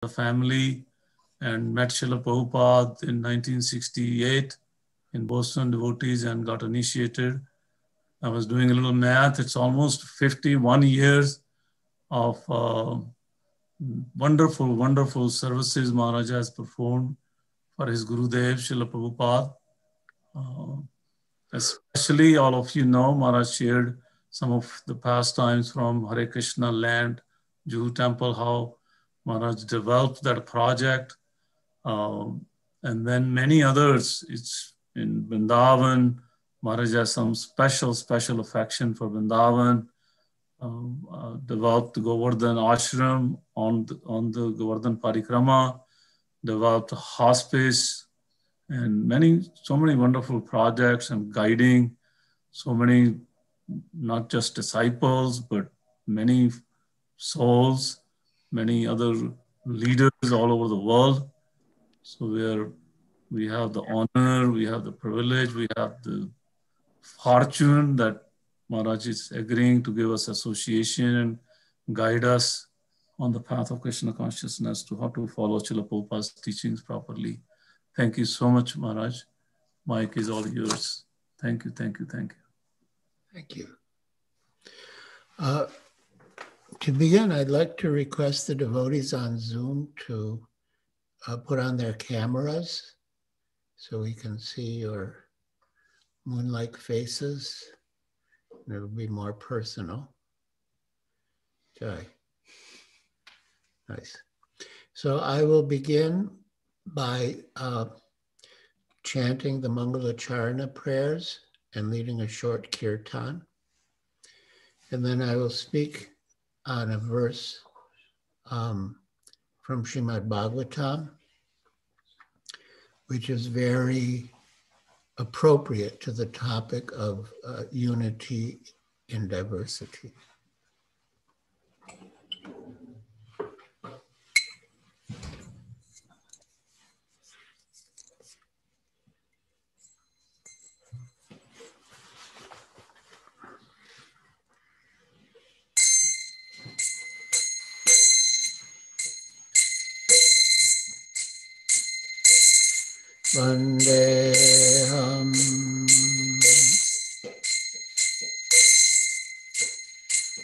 the family and met Srila Prabhupada in 1968 in Boston devotees and got initiated. I was doing a little math. It's almost 51 years of wonderful, wonderful services Maharaj has performed for his Gurudev, Srila Prabhupada. Especially all of you know, Maharaj shared some of the pastimes from Hare Krishna land, Juhu Temple, how Maharaj developed that project. And then many others. It's in Vrindavan. Maharaj has some special affection for Vrindavan. Developed the Govardhan Ashram on the Govardhan Parikrama, developed a hospice, and so many wonderful projects and guiding so many, not just disciples, but many souls, many other leaders all over the world. So we have the honor, we have the privilege, we have the fortune that Maharaj is agreeing to give us association and guide us on the path of Krishna consciousness to how to follow Srila Prabhupada's teachings properly. Thank you so much, Maharaj. Mic is all yours. Thank you, thank you, thank you. Thank you. To begin, I'd like to request the devotees on Zoom to put on their cameras so we can see your moon-like faces. And it'll be more personal. Okay. Nice. So I will begin by chanting the Mangalacharana prayers and leading a short kirtan. And then I will speak on a verse from Srimad Bhagavatam, which is very appropriate to the topic of unity in diversity. Vandeham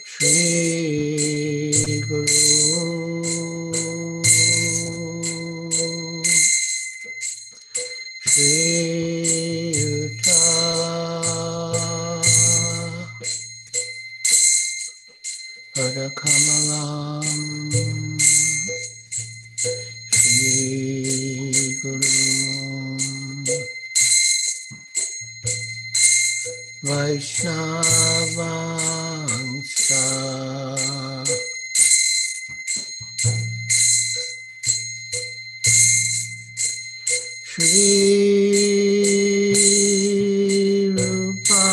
Shri Guru Shri Yuta Padakamalam Shri Guru Vaishnavangsha Shri Rupa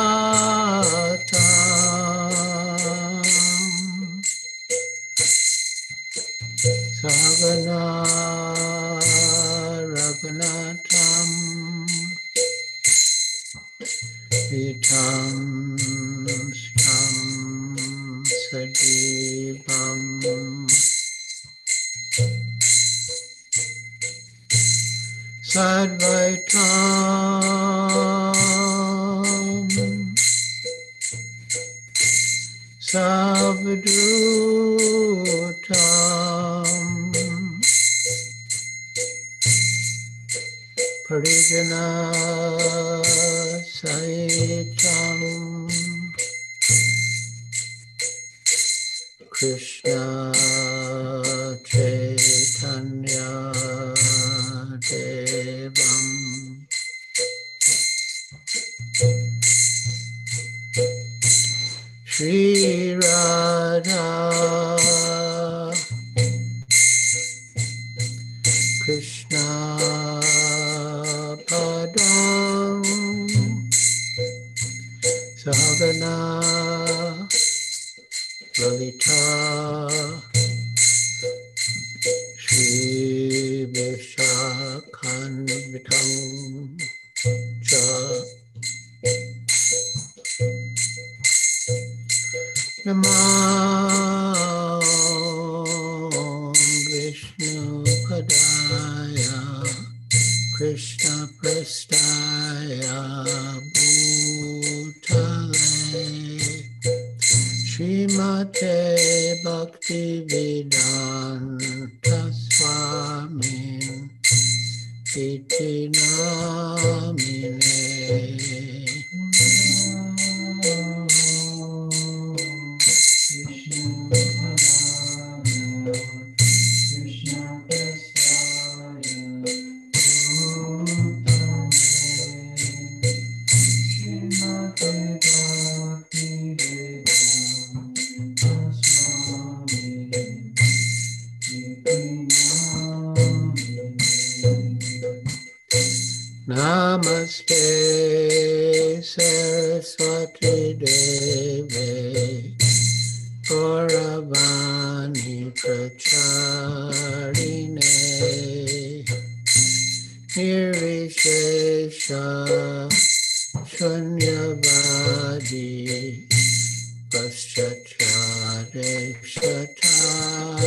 Sagrajata Sagana Raghunatam Vitam Stam Sajivam Sadvaitam Savdutam Parijana Sahitam Krishna Chaitanya Devam Shri Radha Krishna Padam Sagana Lalita Shri Vishakhan Vitam Cha Namo Vishnu Padaya Krishna Prestaya Bhutale Srimate Bhakti Vedanta Swami Iti Namine. Namaste Saraswati Deve Gauravani Pracharine Nirvishesha Shunyavadi Paschachare Shatarine.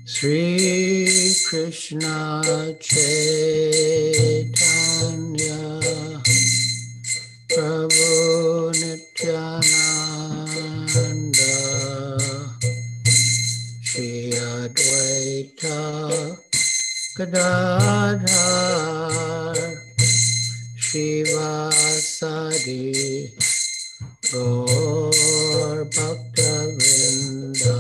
Sri Krishna Chaitanya Prabhu Nityananda Shri Advaita Gadadhar Shivasadi Gaur Bhakta-vrinda.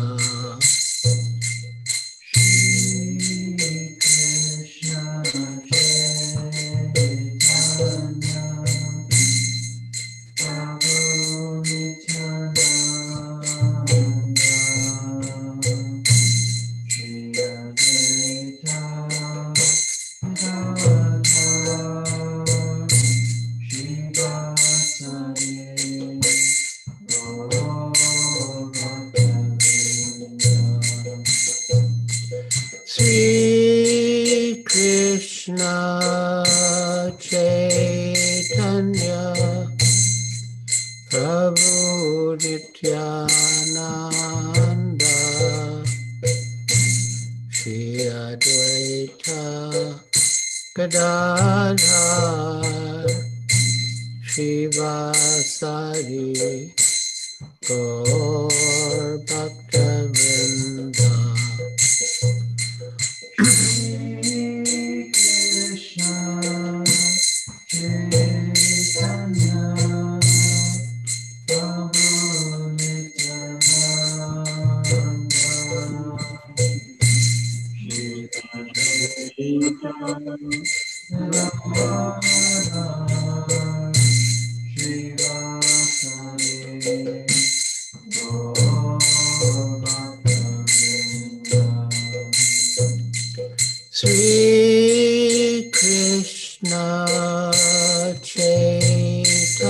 Sri Krishna Chaitanya Prabhu Nityananda Shri Advaita Gadadhar Shivasadi Gaur Bhakta-vrinda. Sri Krishna Chaitanya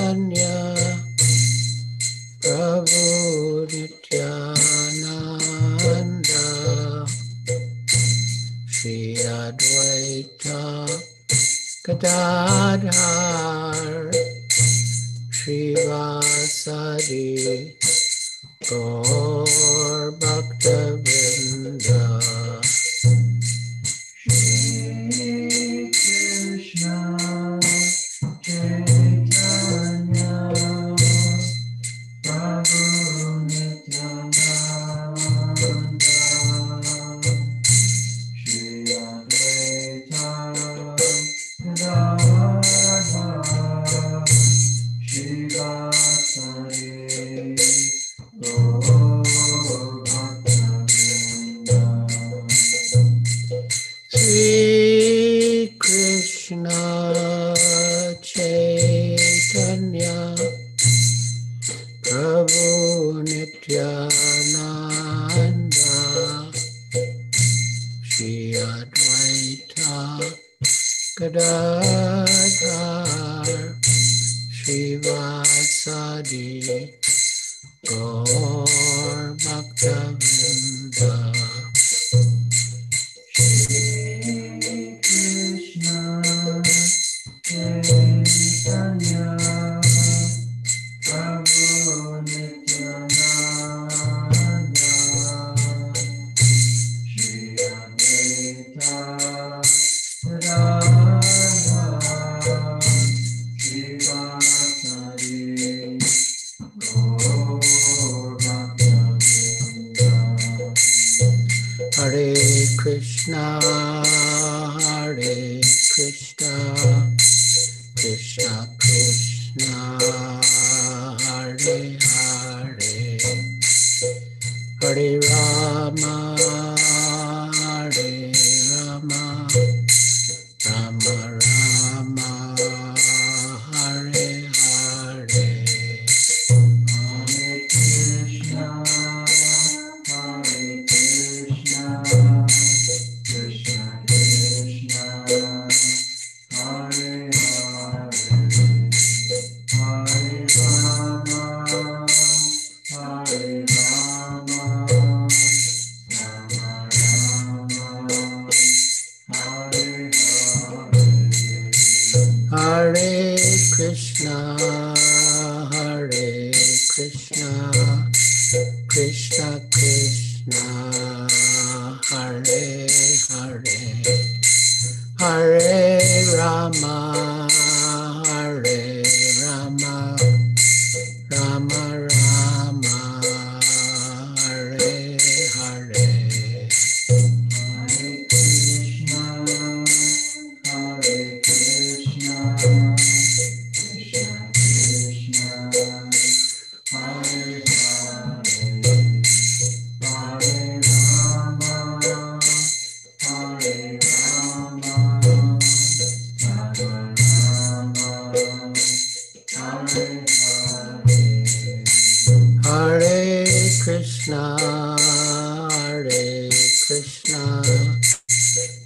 Prabhu Nityananda Shri Advaita Gadadhar Shivasadi Gaur Bhakta-vrinda. Sri Krishna Chaitanya Prabhu Nityananda Sadi Gaur Bhaktavinda. Shri Krishna Chaitanya Prabhu Nityananda Shri Advaita Radha Shivasari Gaur Bhaktavinda. Hare Krishna, Hare Krishna, Krishna Krishna, Hare Hare, Hare Rama, Hare Rama, Rama Rama, Hare Hare, Hare Krishna, Hare Krishna, Krishna Krishna, Hare Hare, Hare Rama, Hare Rama, Rama Rama, Hare Hare, Hare Krishna, Hare Krishna, Krishna Krishna, Hare Hare, Hare Rama, Hare Rama, Rama Rama, Hare Hare, Hare Krishna, Hare Krishna,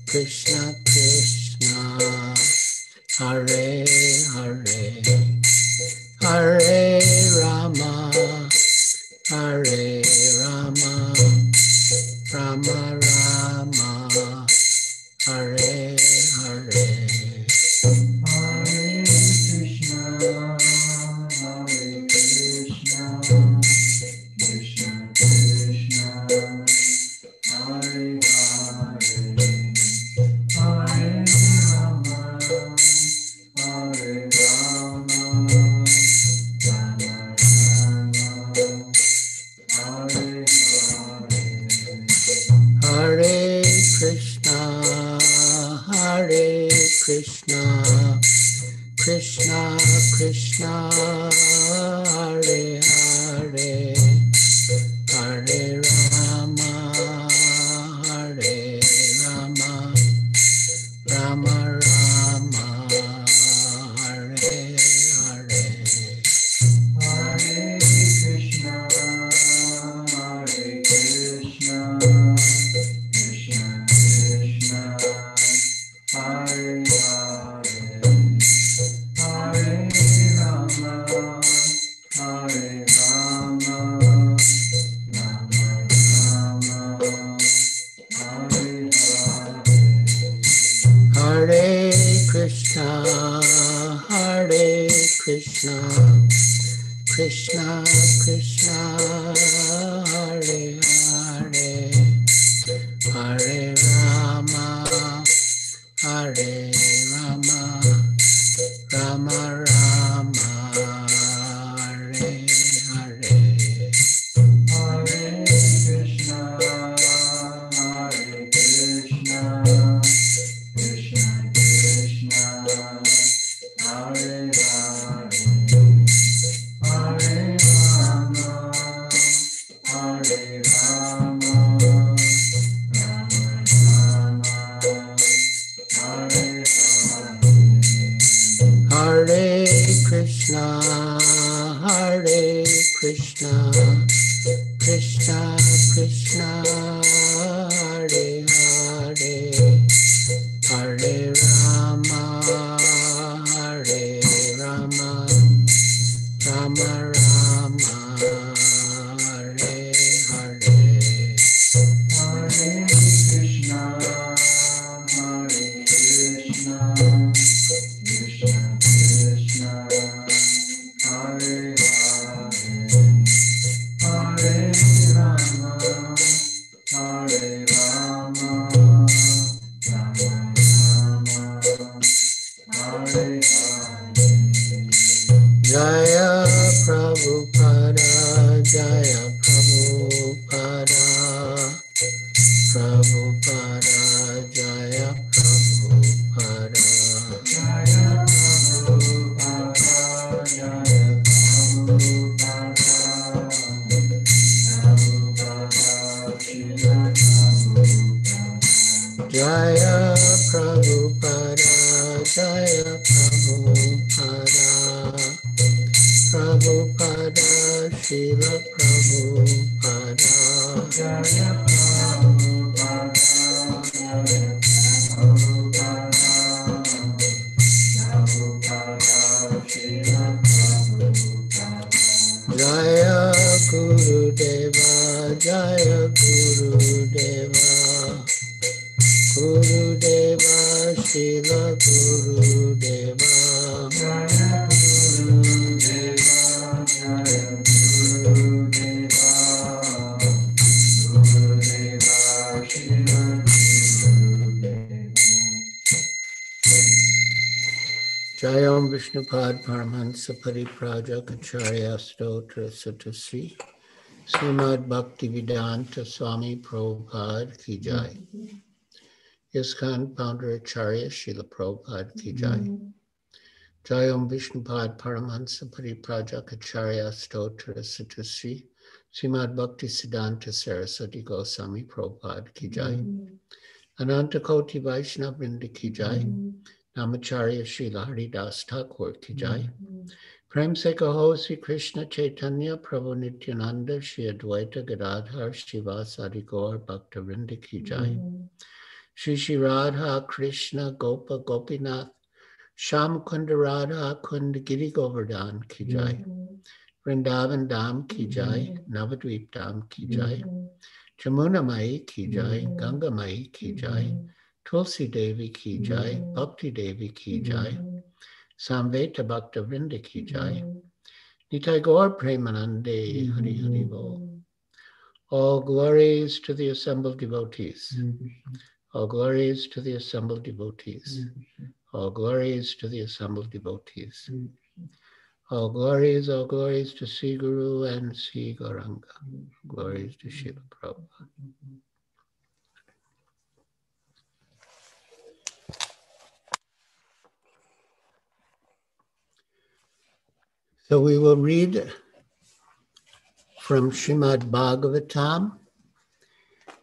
Krishna Krishna, Hare Hare, Hare Rama, Hare Rama, Rama Rama, Hare Hare, Hare Krishna, Hare Krishna, Krishna Krishna, Hare Hare, Hare Rama, Hare Rama, Rama Rama, Hare Hare, Hare Krishna, Hare Krishna, Krishna Krishna, Hare Hare, Hare Rama, Hare Rama, Rama Rama, Hare Hare, Hare Krishna, Hare Krishna, Krishna Krishna, Hare Hare, Hare Rama, Hare Rama, Rama Rama, Hare Hare, Hare Krishna, Hare Krishna, Krishna Krishna, Hare Hare, Hare Rama, Hare Rama, Rama Rama, Hare Hare, Hare Krishna, Hare Krishna, Krishna Krishna, Hare Hare, Hare Rama, Hare Rama, Rama Rama, Hare Hare, Hare Krishna, Hare Krishna, Krishna Krishna, Hare Hare, Hare Rama, Hare Rama, Rama Rama, Hare Hare, Hare Krishna, Hare Krishna, Krishna Krishna, Hare Hare, Hare Rama, Hare Rama, Jayam Vishnupad Paramahansa Pariprajakacharya Stotra Satasri Srimad Bhaktivedanta Swami Prabhupada Ki Jai. ISKCON Founder Acharya Srila Prabhupada Ki Jai. Jayam Vishnupad Paramahansa Pariprajakacharya Stotra Satasri Srimad Bhaktivedanta Saraswati Goswami Prabhupada Ki Jai. Ananta Koti Vaishnava Vrinda Ki Jai. Namacharya Srila Haridas Thakur Ki Jai. Prem Se Kaho Sri Krishna Chaitanya Prabhu Nityananda Shri Advaita Gadadhar Shivasadi Gaur Bhakta Vrinda Ki Jai. Shri Shri Radha Krishna Gopa Gopinath Sham Kunda Radha Kunda Giri Govardhan Ki Jai. Vrindavan Dham Ki Jai. Navadvip Dham Ki Jai. Jamuna Mai Ki Jai. Ganga Mai Ki Jai. Tulsi Devi Ki Jai, Bhakti Devi Ki Jai, Samveta Bhakta Vrinda Ki Jai, Nitai Gaur Premanande Hari Hari Bol. All glories to the assembled devotees. All glories to the assembled devotees. All glories to the assembled devotees. All glories to Sri Guru and Sri Gauranga. Glories to Srila Prabhupada. So we will read from Srimad Bhagavatam,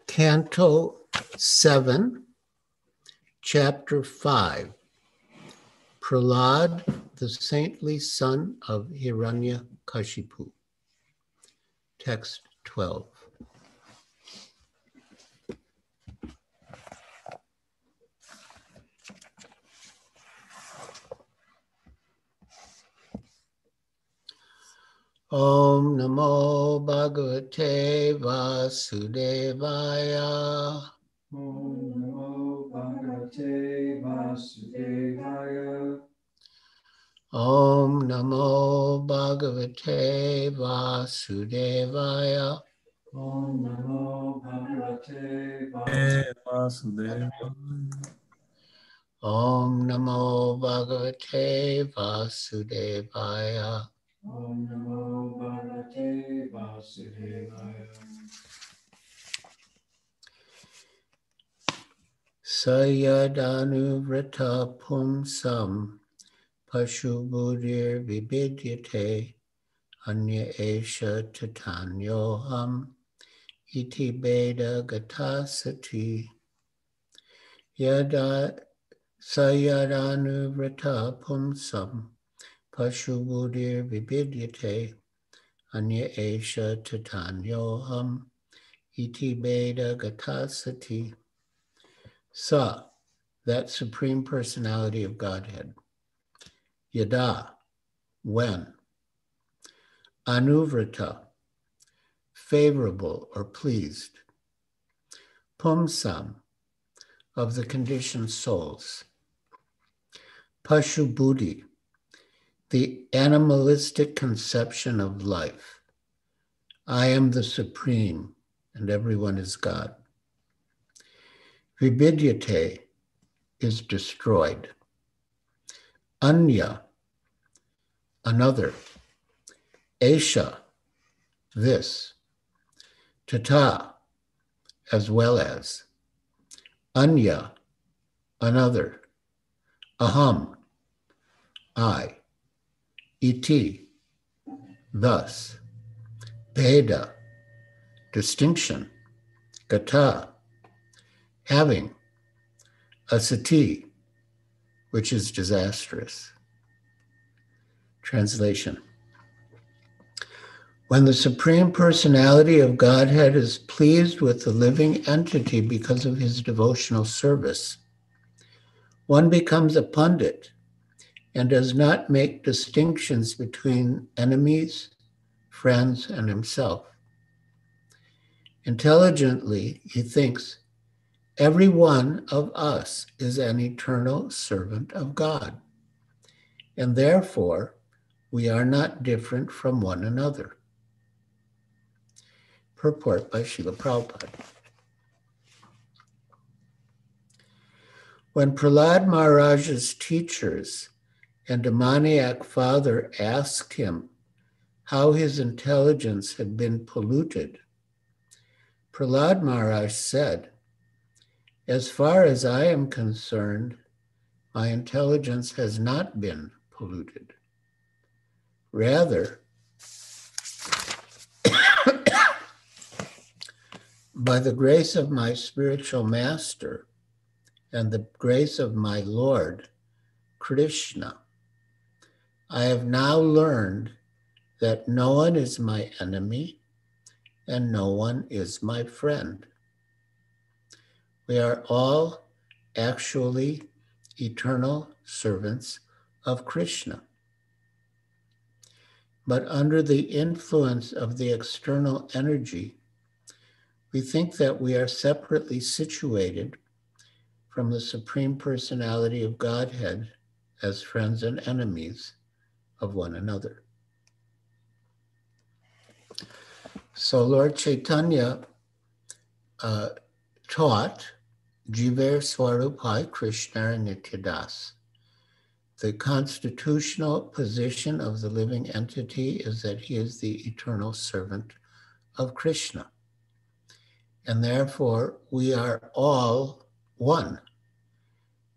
Canto 7, Chapter 5, Prahlad, the saintly son of Hiranyakashipu. Text 12. Om Namo Bhagavate Vasudevaya. Om Namo Bhagavate Vasudevaya. Om Namo Bhagavate Vasudevaya. Om Namo Bhagavate Vasudevaya. Om Namo Bhagavate Vasudevaya. Om Namo Bhagavate Vasudevaya. Sayadanuvrata pumsam pashubudir vibidyate anya esha tatanyoham iti beda gatasati. Yada sayadanuvrata pumsam pashubudir vibidyate anya esha tatanyoham iti beda gatasati. Sa, that Supreme Personality of Godhead. Yada, when. anuvrata, favorable or pleased. Pumsam, of the conditioned souls. Pashu buddhi, the animalistic conception of life. I am the supreme and everyone is God. Vibidyate is destroyed. Anya, another. Esha, this. Tata, as well as. Anya, another. Aham, I. Iti, thus. Bheda, distinction. Gata, having. Asati, which is disastrous. Translation. When the Supreme Personality of Godhead is pleased with the living entity because of his devotional service, one becomes a pundit and does not make distinctions between enemies, friends, and himself. Intelligently, he thinks, every one of us is an eternal servant of God, and therefore we are not different from one another. Purport by Srila Prabhupada. When Prahlad Maharaj's teachers and demoniac father asked him how his intelligence had been polluted, Prahlad Maharaj said, as far as I am concerned, my intelligence has not been polluted. Rather, by the grace of my spiritual master and the grace of my Lord, Krishna, I have now learned that no one is my enemy and no one is my friend. We are all actually eternal servants of Krishna. But under the influence of the external energy, we think that we are separately situated from the Supreme Personality of Godhead as friends and enemies of one another. So Lord Chaitanya taught Jiver Swarupai Krishna Nityadas. The constitutional position of the living entity is that he is the eternal servant of Krishna. And therefore, we are all one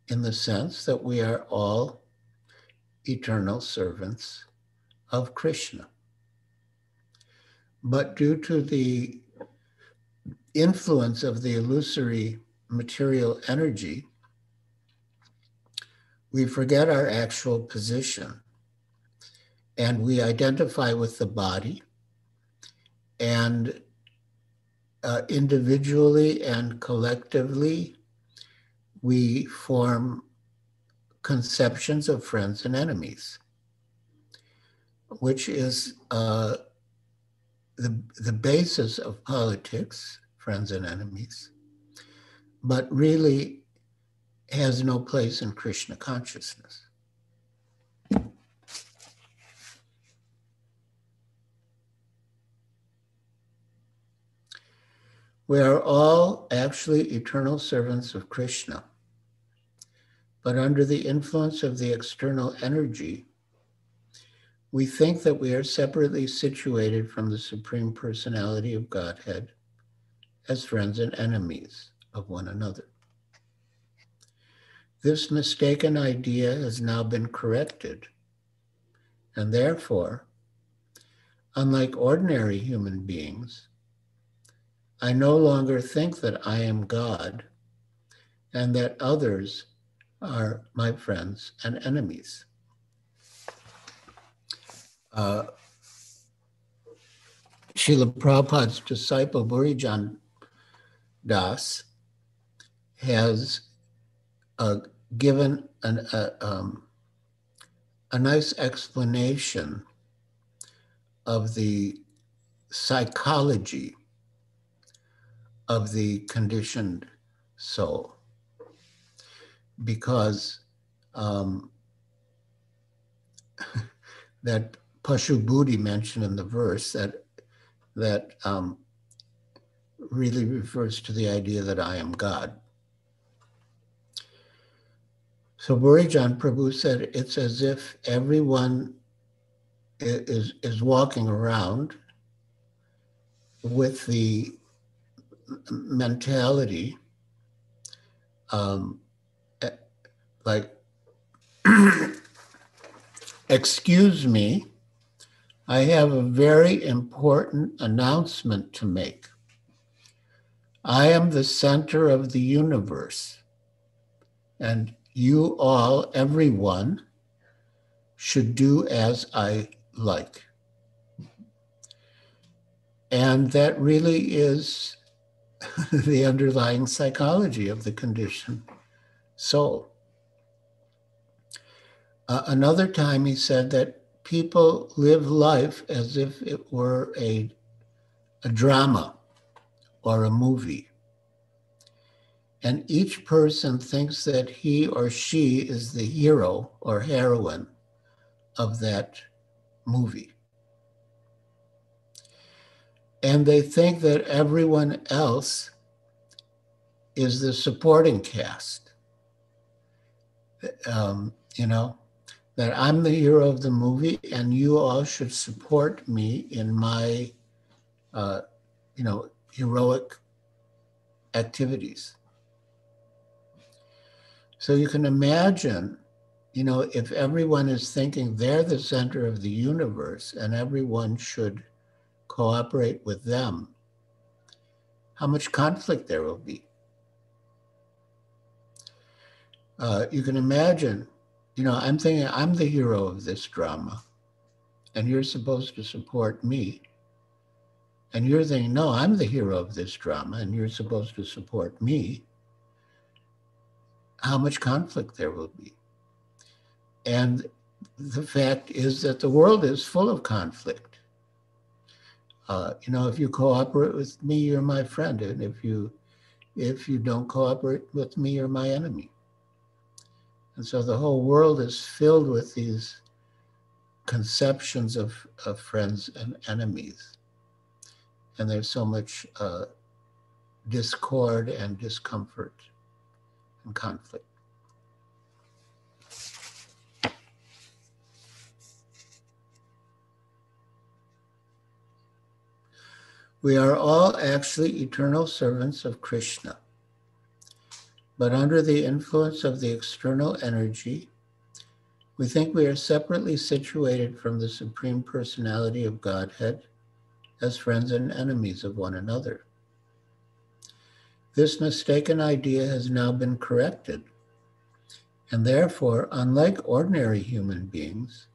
in the sense that we are all eternal servants of Krishna. But due to the influence of the illusory material energy, we forget our actual position and we identify with the body, and individually and collectively, we form conceptions of friends and enemies, which is the basis of politics, friends and enemies, but really has no place in Krishna consciousness. We are all actually eternal servants of Krishna, but under the influence of the external energy, we think that we are separately situated from the Supreme Personality of Godhead as friends and enemies of one another. This mistaken idea has now been corrected, and therefore, unlike ordinary human beings, I no longer think that I am God and that others are my friends and enemies. Srila Prabhupada's disciple, Burijan Das, has given a nice explanation of the psychology of the conditioned soul, because that Pashu Buddhi mentioned in the verse that really refers to the idea that I am God. So Burijan Prabhu said it's as if everyone is walking around with the mentality like, excuse me, I have a very important announcement to make. I am the center of the universe, and you all, everyone, should do as I like. And that really is the underlying psychology of the conditioned soul. Another time he said that people live life as if it were a drama or a movie. And each person thinks that he or she is the hero or heroine of that movie. And they think that everyone else is the supporting cast. That I'm the hero of the movie and you all should support me in my, heroic activities. So you can imagine, if everyone is thinking they're the center of the universe and everyone should cooperate with them, how much conflict there will be. You can imagine, I'm thinking I'm the hero of this drama and you're supposed to support me. And you're thinking, no, I'm the hero of this drama and you're supposed to support me. How much conflict there will be. And the fact is that the world is full of conflict. If you cooperate with me, you're my friend. And if you don't cooperate with me, you're my enemy. And so the whole world is filled with these conceptions of friends and enemies. And there's so much discord and discomfort and conflict. We are all actually eternal servants of Krishna, but under the influence of the external energy, we think we are separately situated from the Supreme Personality of Godhead as friends and enemies of one another. This mistaken idea has now been corrected, and therefore, unlike ordinary human beings,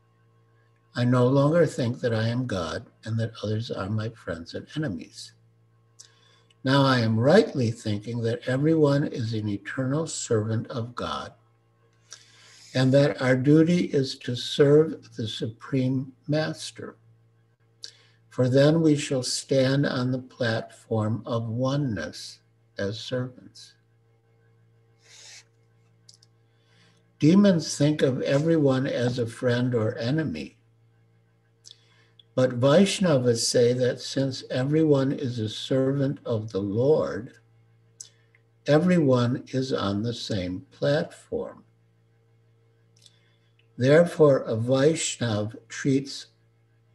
I no longer think that I am God and that others are my friends and enemies. Now I am rightly thinking that everyone is an eternal servant of God, and that our duty is to serve the Supreme Master. For then we shall stand on the platform of oneness as servants. Demons think of everyone as a friend or enemy, but Vaishnavas say that since everyone is a servant of the Lord, everyone is on the same platform. Therefore, a Vaishnav treats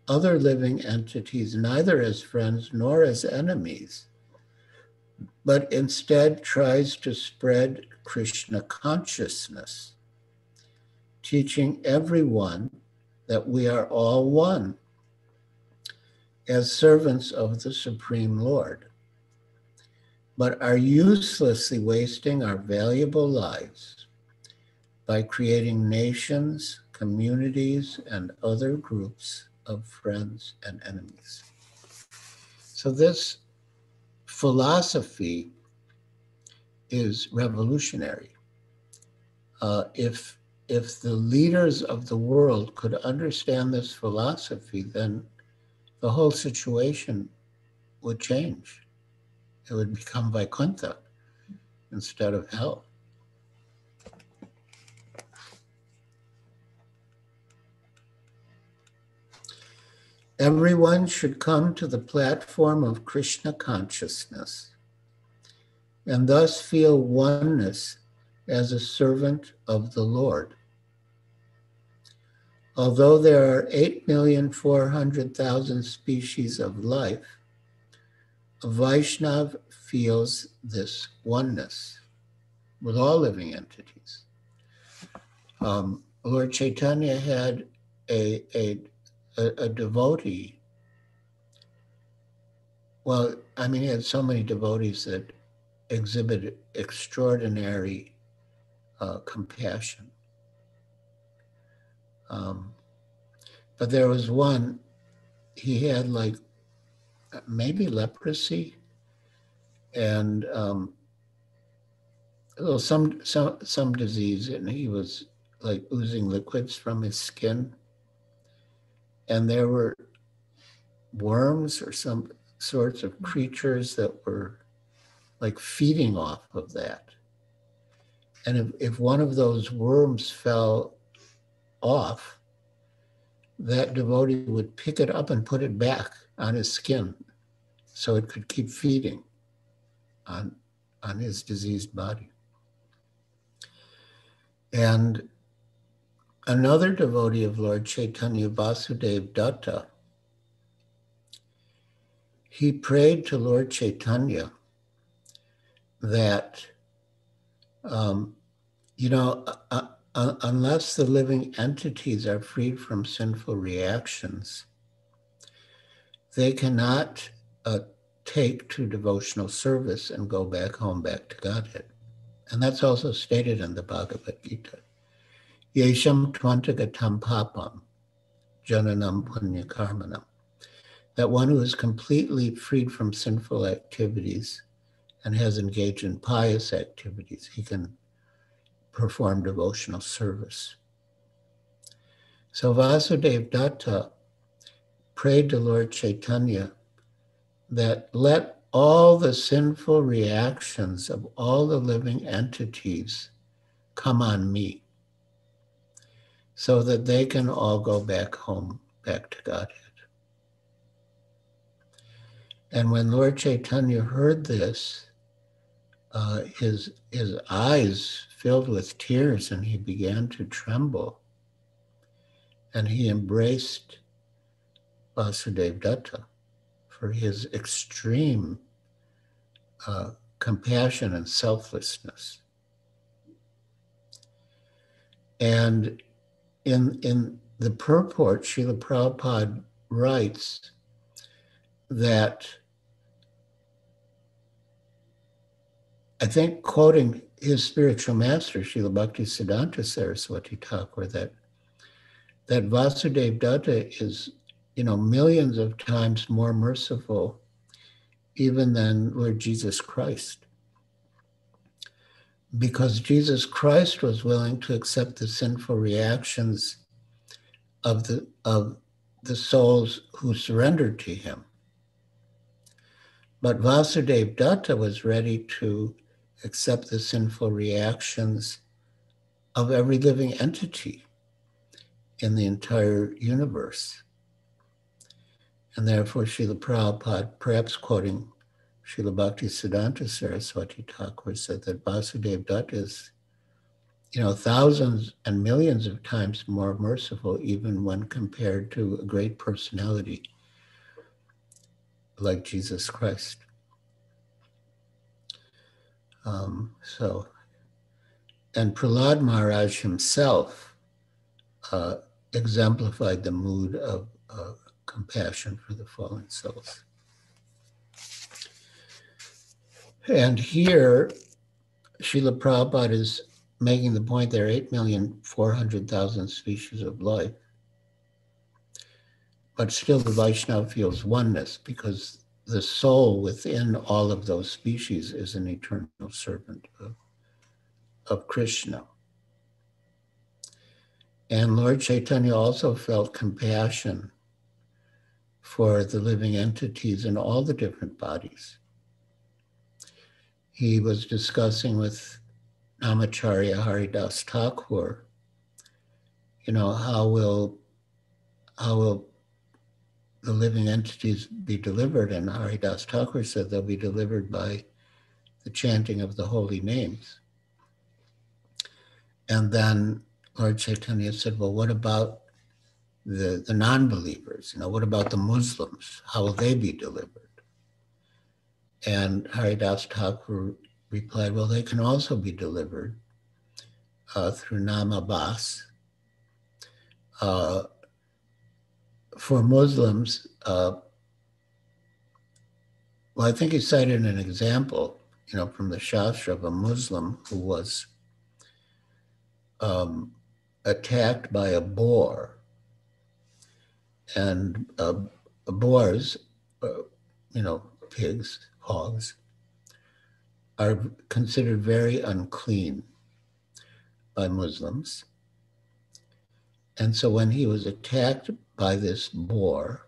other living entities neither as friends nor as enemies, but instead tries to spread Krishna consciousness, teaching everyone that we are all one as servants of the Supreme Lord, but are uselessly wasting our valuable lives by creating nations, communities, and other groups of friends and enemies. So this philosophy is revolutionary. If the leaders of the world could understand this philosophy, then the whole situation would change. It would become Vaikuntha instead of hell. Everyone should come to the platform of Krishna consciousness and thus feel oneness as a servant of the Lord. Although there are 8,400,000 species of life, a Vaishnav feels this oneness with all living entities. Lord Chaitanya had a devotee. Well, I mean, he had so many devotees that exhibited extraordinary compassion. But there was one, he had like maybe leprosy and some disease, and he was like oozing liquids from his skin. And there were worms or some sorts of creatures that were like feeding off of that. And if one of those worms fell off, that devotee would pick it up and put it back on his skin so it could keep feeding on his diseased body. And another devotee of Lord Chaitanya, Vasudev Datta, he prayed to Lord Chaitanya that, unless the living entities are freed from sinful reactions, they cannot take to devotional service and go back home, back to Godhead. And that's also stated in the Bhagavad Gita. Yesham tvantagatam papam jananam punya karmanam. That one who is completely freed from sinful activities and has engaged in pious activities, he can perform devotional service. So Vasudev Datta prayed to Lord Chaitanya that let all the sinful reactions of all the living entities come on me so that they can all go back home, back to Godhead. And when Lord Chaitanya heard this, his eyes filled with tears and he began to tremble. And he embraced Vasudev Datta for his extreme compassion and selflessness. And in the purport, Srila Prabhupada writes that, I think quoting his spiritual master, Srila Bhaktisiddhanta Saraswati Thakur, that Vasudeva Datta is, millions of times more merciful even than Lord Jesus Christ. Because Jesus Christ was willing to accept the sinful reactions of the souls who surrendered to him. But Vasudeva Datta was ready to accept the sinful reactions of every living entity in the entire universe. And therefore, Srila Prabhupada, perhaps quoting Srila Bhaktisiddhanta Saraswati Thakur, said that Vasudeva Datta is, thousands and millions of times more merciful, even when compared to a great personality like Jesus Christ. And Prahlad Maharaj himself exemplified the mood of compassion for the fallen souls. And here, Srila Prabhupada is making the point there are 8,400,000 species of life. But still the Vaishnava feels oneness because the soul within all of those species is an eternal servant of Krishna. And Lord Chaitanya also felt compassion for the living entities in all the different bodies. He was discussing with Namacharya Haridas Thakur, how will the living entities be delivered? And Haridas Thakur said they'll be delivered by the chanting of the holy names. And then Lord Chaitanya said, well, what about the non-believers? What about the Muslims? How will they be delivered? And Haridas Thakur replied, well, they can also be delivered through Namabhas. For Muslims, well, I think he cited an example, from the Shastra of a Muslim who was attacked by a boar. And boars, pigs, hogs, are considered very unclean by Muslims. And so when he was attacked by this boar,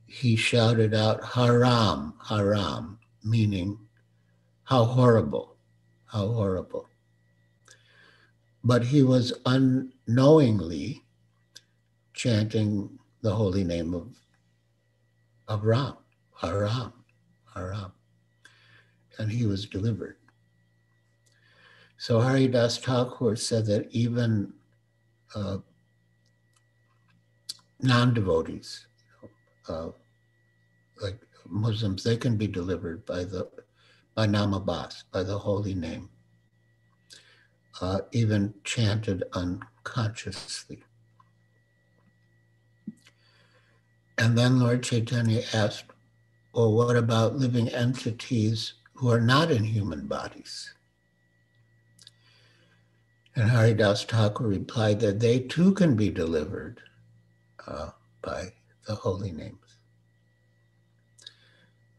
he shouted out, haram, haram, meaning, how horrible, how horrible. But he was unknowingly chanting the holy name of Ram, haram, haram. And he was delivered. So Haridas Thakur said that even non-devotees, like Muslims, they can be delivered by Namabhas, by the holy name, even chanted unconsciously. And then Lord Chaitanya asked, well, what about living entities who are not in human bodies? And Haridas Thakur replied that they too can be delivered by the holy names.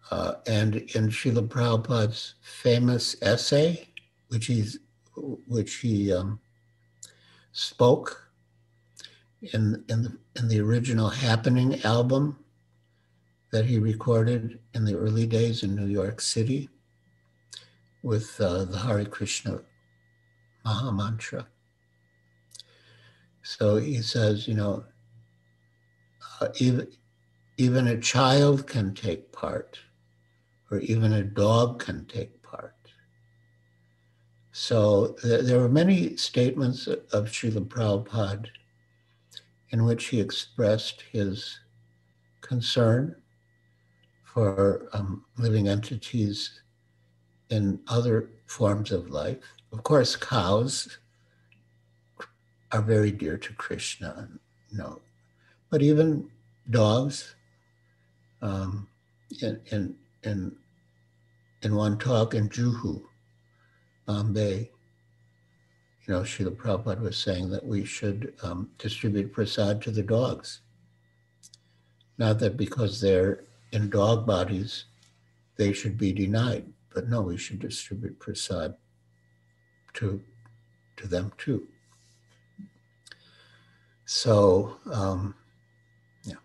And in Srila Prabhupada's famous essay, which he spoke in the original Happening album that he recorded in the early days in New York City with the Hare Krishna Maha Mantra. So he says, even a child can take part, or even a dog can take part. So there were many statements of Srila Prabhupada in which he expressed his concern for living entities in other forms of life. Of course, cows are very dear to Krishna, but even dogs. In one talk in Juhu, Bombay, Srila Prabhupada was saying that we should distribute prasad to the dogs. Not that because they're in dog bodies, they should be denied, but no, we should distribute prasad to them too. So, yeah.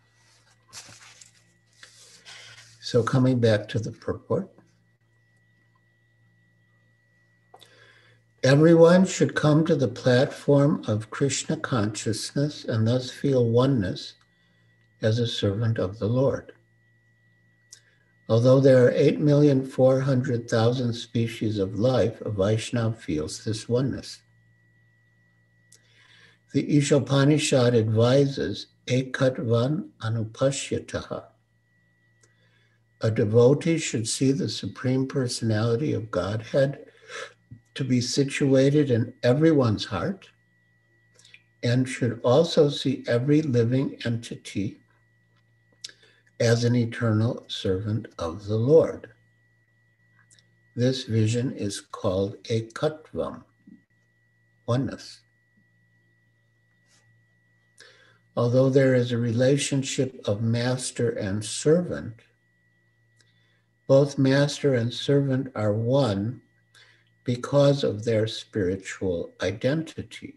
So coming back to the purport. Everyone should come to the platform of Krishna consciousness and thus feel oneness as a servant of the Lord. Although there are 8,400,000 species of life, a Vaishnava feels this oneness. The Ishopanishad advises ekatvan anupashyataha. A devotee should see the Supreme Personality of Godhead to be situated in everyone's heart, and should also see every living entity as an eternal servant of the Lord. This vision is called ekatvam, oneness. Although there is a relationship of master and servant, both master and servant are one because of their spiritual identity.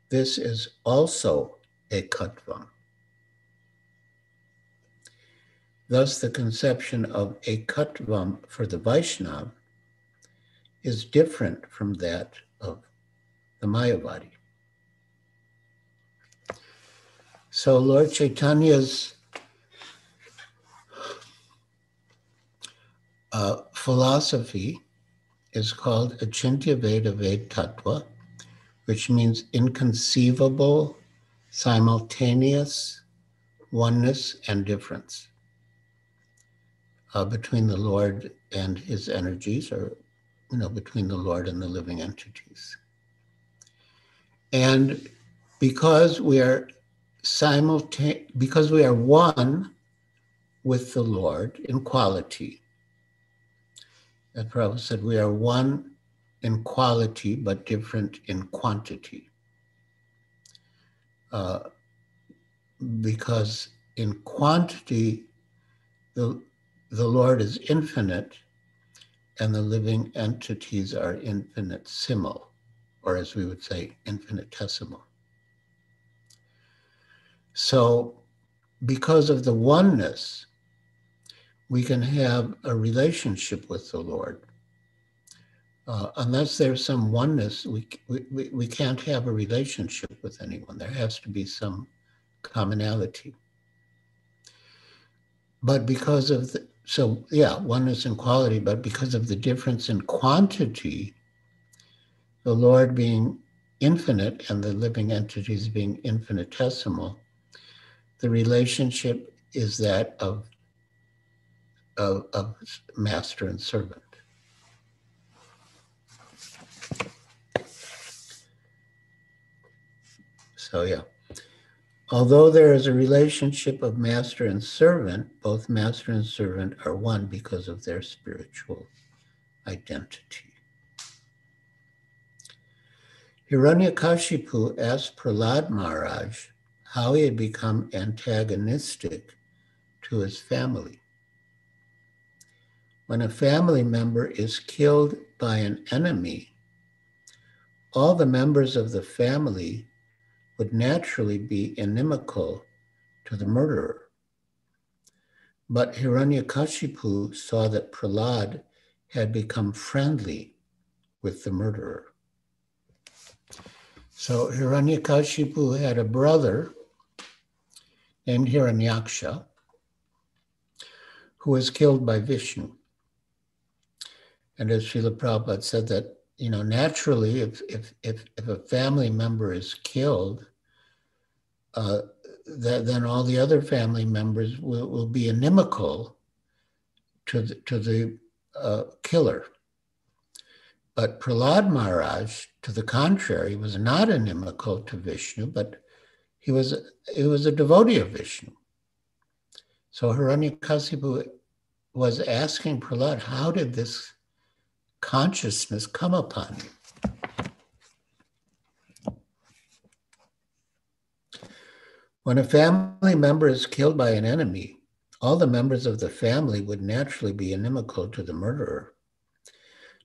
This is also ekatvam. Thus, the conception of ekatvam for the Vaishnava is different from that of the Mayavadi. So Lord Chaitanya's philosophy is called Achintya Veda Ved Tattva, which means inconceivable, simultaneous, oneness, and difference between the Lord and his energies, or between the Lord and the living entities. And because we are because we are one with the Lord in quality, as Prabhupada said, we are one in quality but different in quantity. Because in quantity, the Lord is infinite and the living entities are infinitesimal, or as we would say, infinitesimal. So because of the oneness, we can have a relationship with the Lord. Unless there's some oneness, we can't have a relationship with anyone. There has to be some commonality. But because of oneness in quality, but because of the difference in quantity, the Lord being infinite and the living entities being infinitesimal, the relationship is that of master and servant. So although there is a relationship of master and servant, both master and servant are one because of their spiritual identity. Hiranyakashipu asked Prahlad Maharaj how he had become antagonistic to his family. When a family member is killed by an enemy, all the members of the family would naturally be inimical to the murderer. But Hiranyakashipu saw that Prahlad had become friendly with the murderer. So Hiranyakashipu had a brother named Hiranyaksha who was killed by Vishnu. And as Srila Prabhupada said that, naturally, if a family member is killed, then all the other family members will be inimical to the killer. But Prahlad Maharaj, to the contrary, was not inimical to Vishnu, but he was a devotee of Vishnu. So Hiranyakasipu was asking Prahlad, how did this consciousness come upon you? When a family member is killed by an enemy, all the members of the family would naturally be inimical to the murderer.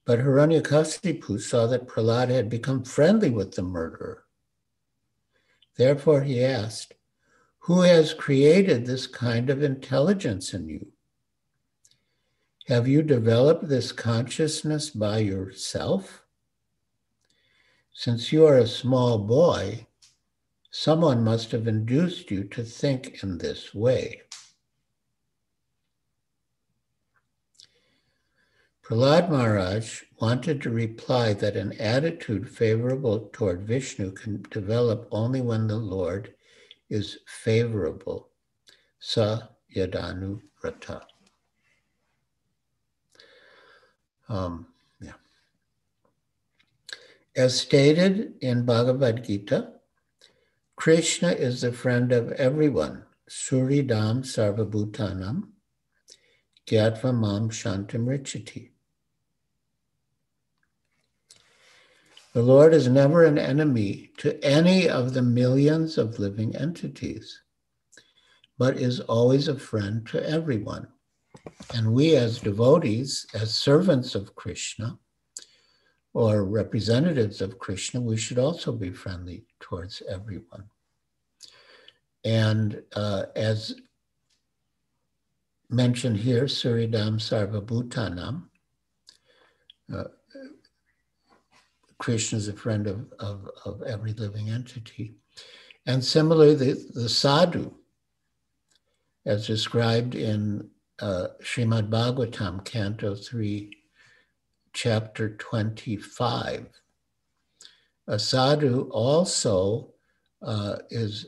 But Hiranyakasipu saw that Prahlad had become friendly with the murderer. Therefore he asked, who has created this kind of intelligence in you? Have you developed this consciousness by yourself? Since you are a small boy, someone must have induced you to think in this way. Prahlad Maharaj wanted to reply that an attitude favorable toward Vishnu can develop only when the Lord is favorable. Sa yadanu rata. As stated in Bhagavad Gita, Krishna is the friend of everyone. Suridam sarvabhutanam gyatva mam shantam richati. The Lord is never an enemy to any of the millions of living entities, but is always a friend to everyone. And we as devotees, as servants of Krishna, or representatives of Krishna, we should also be friendly towards everyone. And as mentioned here, Suridam Sarvabhutanam. Krishna is a friend of every living entity. And similarly, the sadhu, as described in Srimad Bhagavatam, Canto 3, Chapter 25. A sadhu also is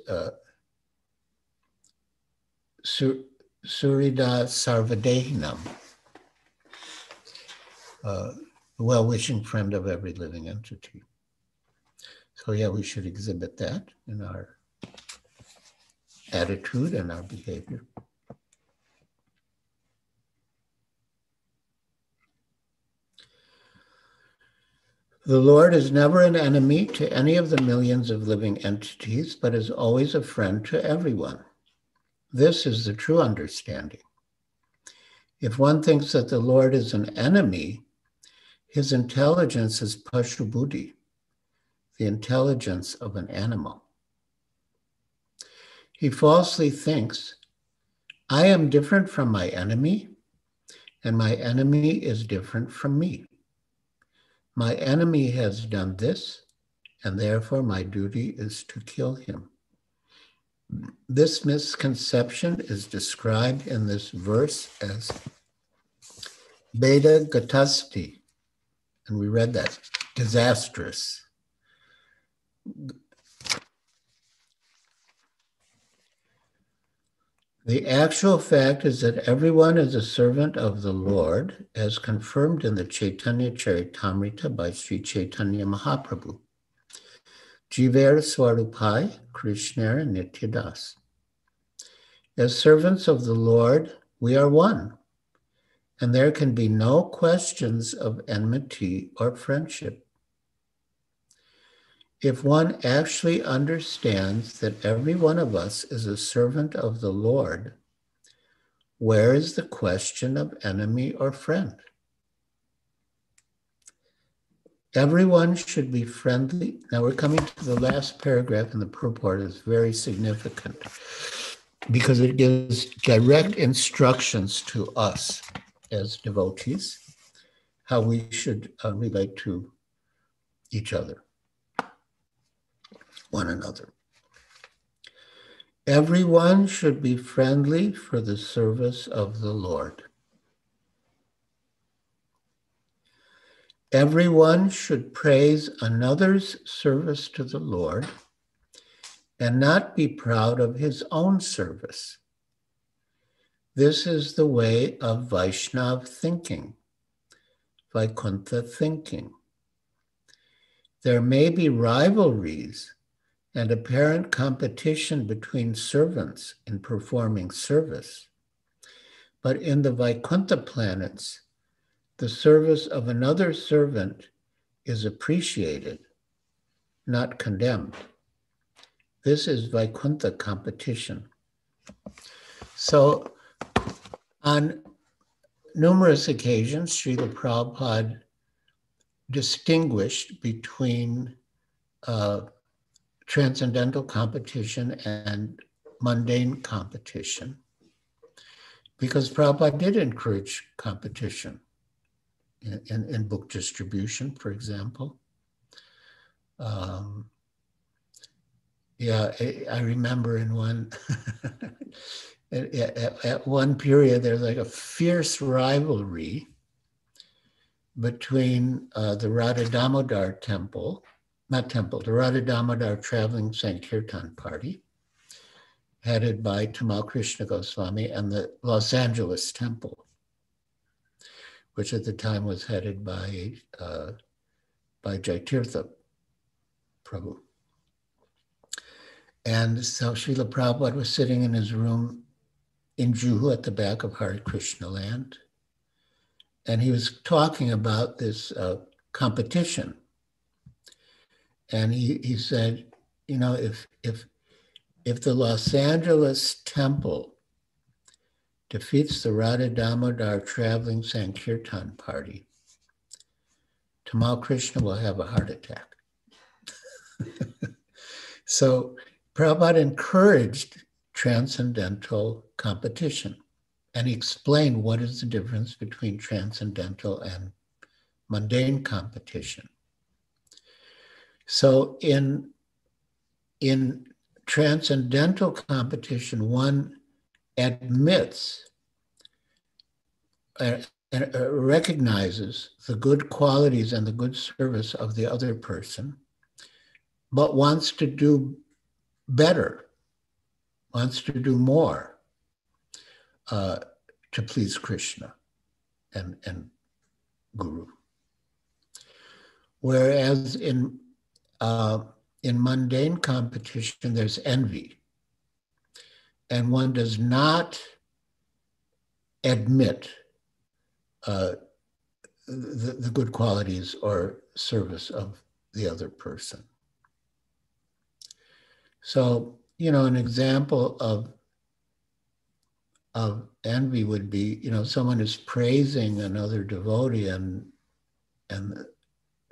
Surida Sarvadehinam, well-wishing friend of every living entity. So yeah, we should exhibit that in our attitude and our behavior. The Lord is never an enemy to any of the millions of living entities, but is always a friend to everyone. This is the true understanding. If one thinks that the Lord is an enemy, his intelligence is pashu buddhi, the intelligence of an animal. He falsely thinks, I am different from my enemy, and my enemy is different from me. My enemy has done this, and therefore my duty is to kill him. This misconception is described in this verse as Beta Gatasti, and we read that, disastrous. The actual fact is that everyone is a servant of the Lord, as confirmed in the Chaitanya Charitamrita by Sri Chaitanya Mahaprabhu. Jiver Swarupai, Krishna Nityadas. As servants of the Lord, we are one, and there can be no questions of enmity or friendship. If one actually understands that every one of us is a servant of the Lord, where is the question of enemy or friend? Everyone should be friendly. Now we're coming to the last paragraph in the purport. It's very significant because it gives direct instructions to us as devotees, how we should relate to each other, one another. Everyone should be friendly for the service of the Lord. Everyone should praise another's service to the Lord and not be proud of his own service. This is the way of Vaishnav thinking, Vaikuntha thinking. There may be rivalries and apparent competition between servants in performing service, but in the Vaikuntha planets, the service of another servant is appreciated, not condemned. This is Vaikuntha competition. So on numerous occasions, Srila Prabhupada distinguished between transcendental competition and mundane competition, because Prabhupada did encourage competition in book distribution, for example. I remember in one, at one period, there's like a fierce rivalry between the Radha Damodar the Radha Damodar Traveling Sankirtan Party, headed by Tamal Krishna Goswami, and the Los Angeles Temple, which at the time was headed by Jaitirtha Prabhu. And so Srila Prabhupada was sitting in his room in Juhu at the back of Hare Krishna land. And he was talking about this competition. And he said, you know, if the Los Angeles Temple defeats the Radha Damodar Traveling Sankirtan Party, Tamal Krishna will have a heart attack. So Prabhupada encouraged transcendental competition and explain what is the difference between transcendental and mundane competition. So in transcendental competition, one admits and recognizes the good qualities and the good service of the other person, but wants to do better, wants to do more to please Krishna and Guru. Whereas in mundane competition, there's envy, and one does not admit the good qualities or service of the other person. So, an example of envy would be, someone is praising another devotee and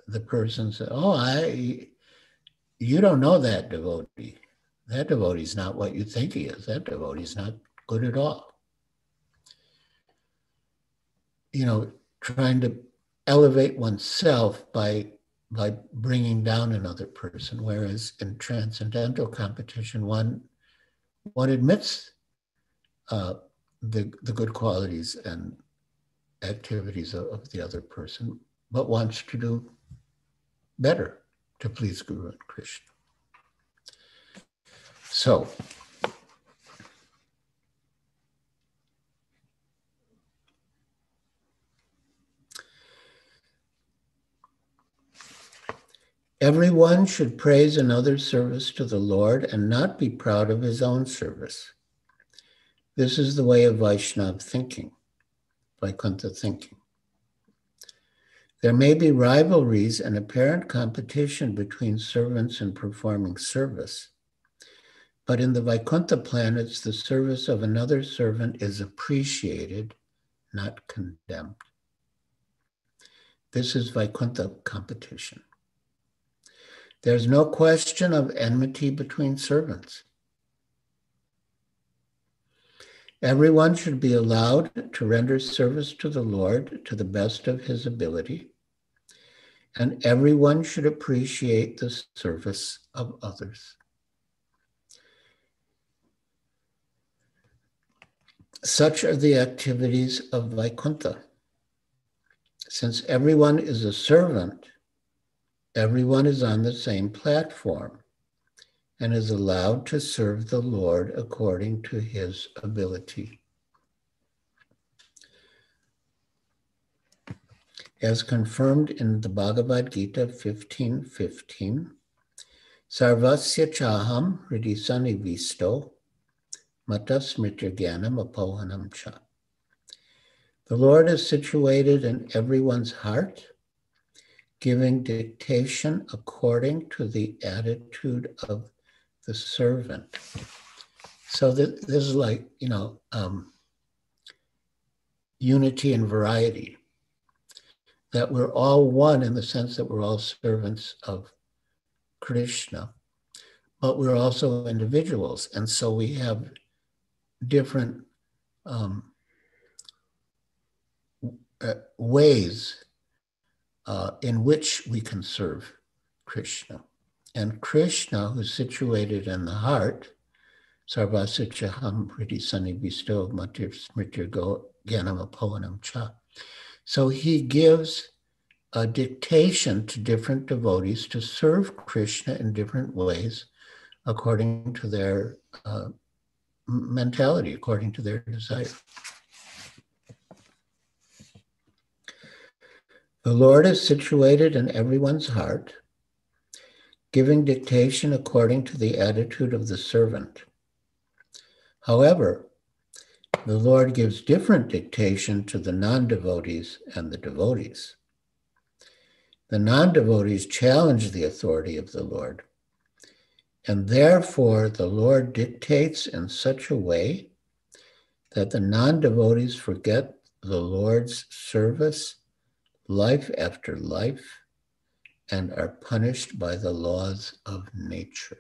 the person says, "Oh, you don't know that devotee. That devotee is not what you think he is. That devotee is not good at all." Trying to elevate oneself by bringing down another person, whereas in transcendental competition, one admits the good qualities and activities of the other person, but wants to do better to please Guru and Krishna. So, everyone should praise another's service to the Lord and not be proud of his own service. This is the way of Vaishnava thinking, Vaikuntha thinking. There may be rivalries and apparent competition between servants in performing service, but in the Vaikuntha planets, the service of another servant is appreciated, not condemned. This is Vaikuntha competition. There's no question of enmity between servants. Everyone should be allowed to render service to the Lord to the best of his ability, and everyone should appreciate the service of others. Such are the activities of Vaikuntha. Since everyone is a servant, everyone is on the same platform and is allowed to serve the Lord according to his ability. As confirmed in the Bhagavad Gita 15:15, Sarvasya chaham hridisani visto mata smritirgyanam apohanam cha. The Lord is situated in everyone's heart, giving dictation according to the attitude of the servant. So this is like, unity and variety. That we're all one in the sense that we're all servants of Krishna, but we're also individuals. And so we have different ways in which we can serve Krishna. And Krishna, who's situated in the heart, Sarvasya chaham hridisani visto matir smritir gyanam apohanam cha. So he gives a dictation to different devotees to serve Krishna in different ways according to their mentality, according to their desire. The Lord is situated in everyone's heart, giving dictation according to the attitude of the servant. However, the Lord gives different dictation to the non-devotees and the devotees. The non-devotees challenge the authority of the Lord, and therefore the Lord dictates in such a way that the non-devotees forget the Lord's service life after life and are punished by the laws of nature.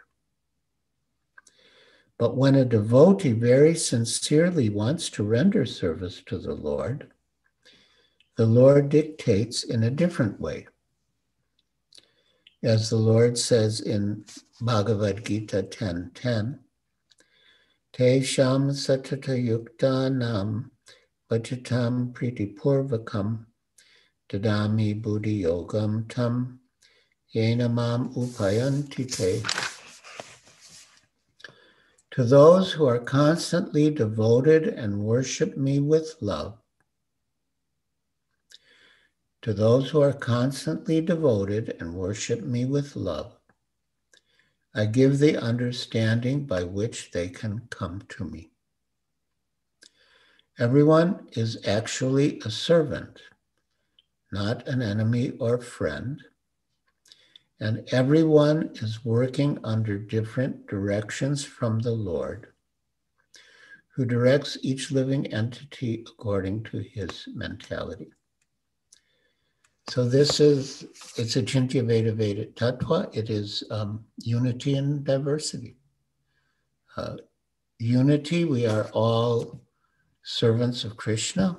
But when a devotee very sincerely wants to render service to the Lord dictates in a different way. As the Lord says in Bhagavad Gita 10:10, Te sham satata yuktanam vachitam pritipurvakam dadami buddhi yogam tam yenamam upayanti te. To those who are constantly devoted and worship me with love, to those who are constantly devoted and worship me with love, I give the understanding by which they can come to me. Everyone is actually a servant, not an enemy or friend, and everyone is working under different directions from the Lord, who directs each living entity according to his mentality. So it's a Chintya Veda Veda Tattva. It is unity and diversity. Unity, we are all servants of Krishna,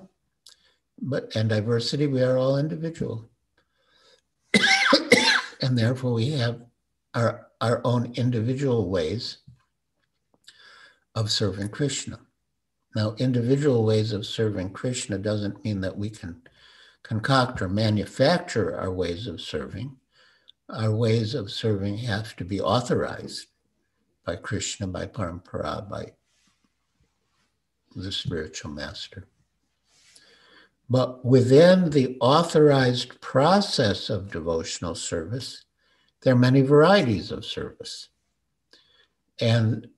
and diversity, we are all individual. And therefore we have our own individual ways of serving Krishna. Now, individual ways of serving Krishna doesn't mean that we can concoct or manufacture our ways of serving. Our ways of serving have to be authorized by Krishna, by Parampara, by the spiritual master. But within the authorized process of devotional service, there are many varieties of service. And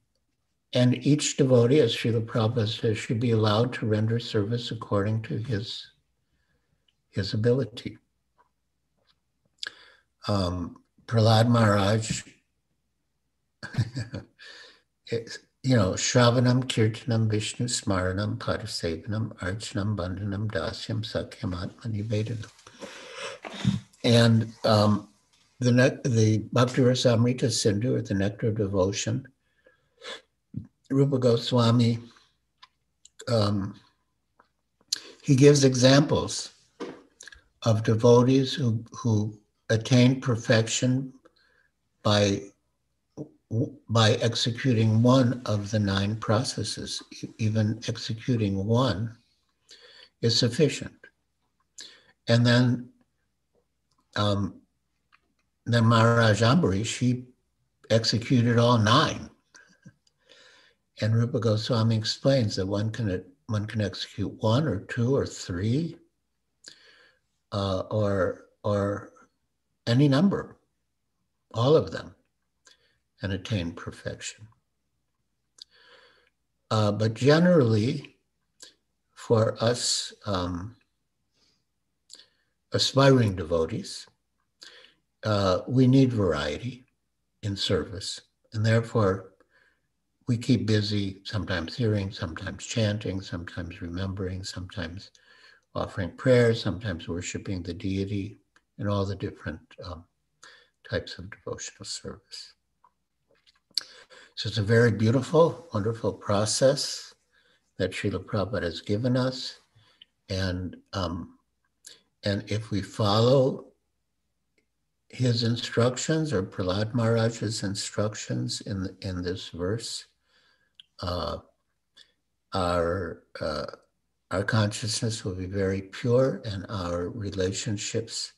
each devotee, as Srila Prabhupada says, should be allowed to render service according to his ability. Prahlad Maharaj, Shravanam, Kirtanam, Vishnu, Smaranam, Padasevanam, Archanam, Bandhanam, Dasyam, Sakyam, Atmani, Vedanam. And the Bhakti Rasamrita Sindhu, or the Nectar of Devotion, Rupa Goswami, he gives examples of devotees who attain perfection by executing one of the 9 processes. Even executing one is sufficient. And then Maharaj Ambarish, he executed all 9. And Rupa Goswami explains that one can execute 1 or 2 or 3 or any number, all of them, and attain perfection. But generally, for us aspiring devotees, we need variety in service, and therefore we keep busy, sometimes hearing, sometimes chanting, sometimes remembering, sometimes offering prayers, sometimes worshiping the deity, and all the different types of devotional service. So it's a very beautiful, wonderful process that Srila Prabhupada has given us. And if we follow his instructions, or Prahlad Maharaj's instructions in this verse, our consciousness will be very pure, and our relationships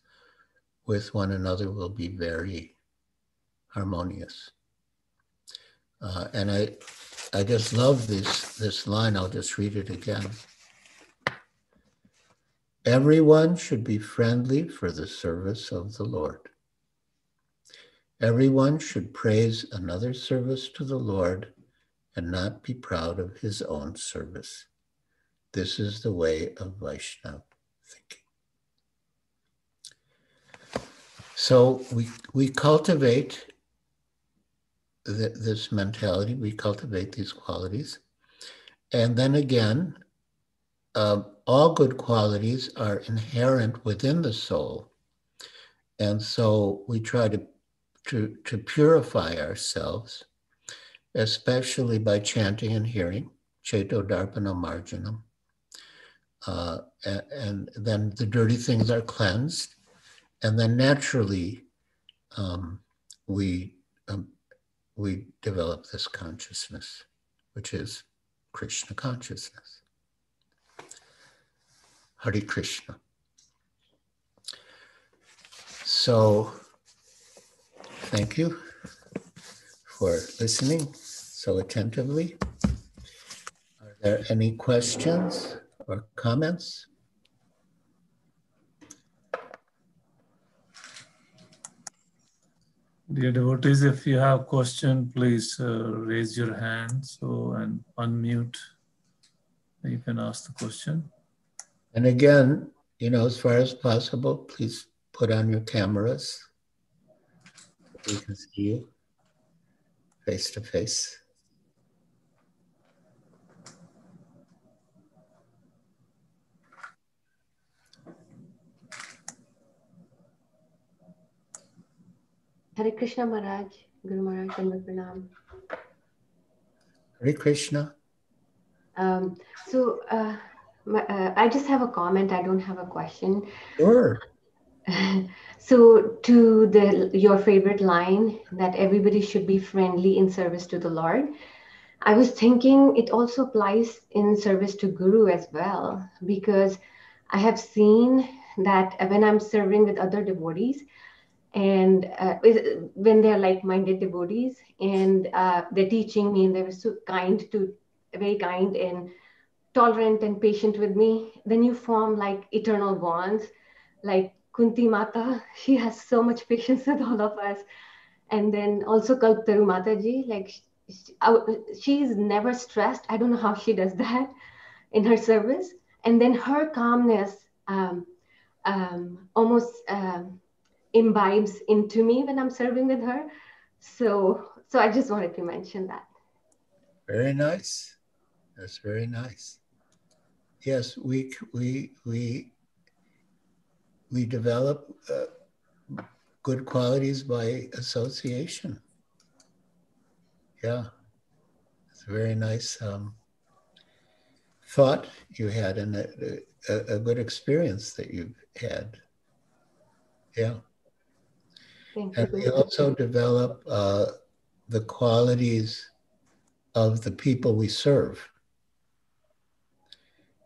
with one another will be very harmonious. And I just love this line. I'll just read it again. Everyone should be friendly for the service of the Lord. Everyone should praise another's service to the Lord and not be proud of his own service. This is the way of Vaishnava thinking. So we cultivate this mentality, we cultivate these qualities. And then again, all good qualities are inherent within the soul. And so we try to purify ourselves especially by chanting and hearing, Cheto Darpana Marjanam. And then the dirty things are cleansed. And then naturally, we develop this consciousness, which is Krishna consciousness. Hare Krishna. So, thank you for listening so attentively. Are there any questions or comments? Dear devotees, if you have a question, please raise your hand and unmute. You can ask the question. And again, as far as possible, please put on your cameras so we can see you face to face. Hare Krishna Maharaj, Guru Maharaj, Dandavat Pranam. Hare Krishna. I just have a comment. I don't have a question. Sure. So to your favorite line that everybody should be friendly in service to the Lord, I was thinking it also applies in service to Guru as well, because I have seen that when I'm serving with other devotees, and when they're like-minded devotees, and they're teaching me, and they were so very kind and tolerant and patient with me, then you form like eternal bonds. Like Kunti Mata, she has so much patience with all of us. And then also Kalptaru Mataji, like she's never stressed. I don't know how she does that in her service. And then her calmness almost imbibes into me when I'm serving with her. So I just wanted to mention that. Very nice. That's very nice. Yes, we develop good qualities by association. Yeah, it's a very nice thought you had, and a good experience that you've had. Yeah. Thank you. And we also develop the qualities of the people we serve.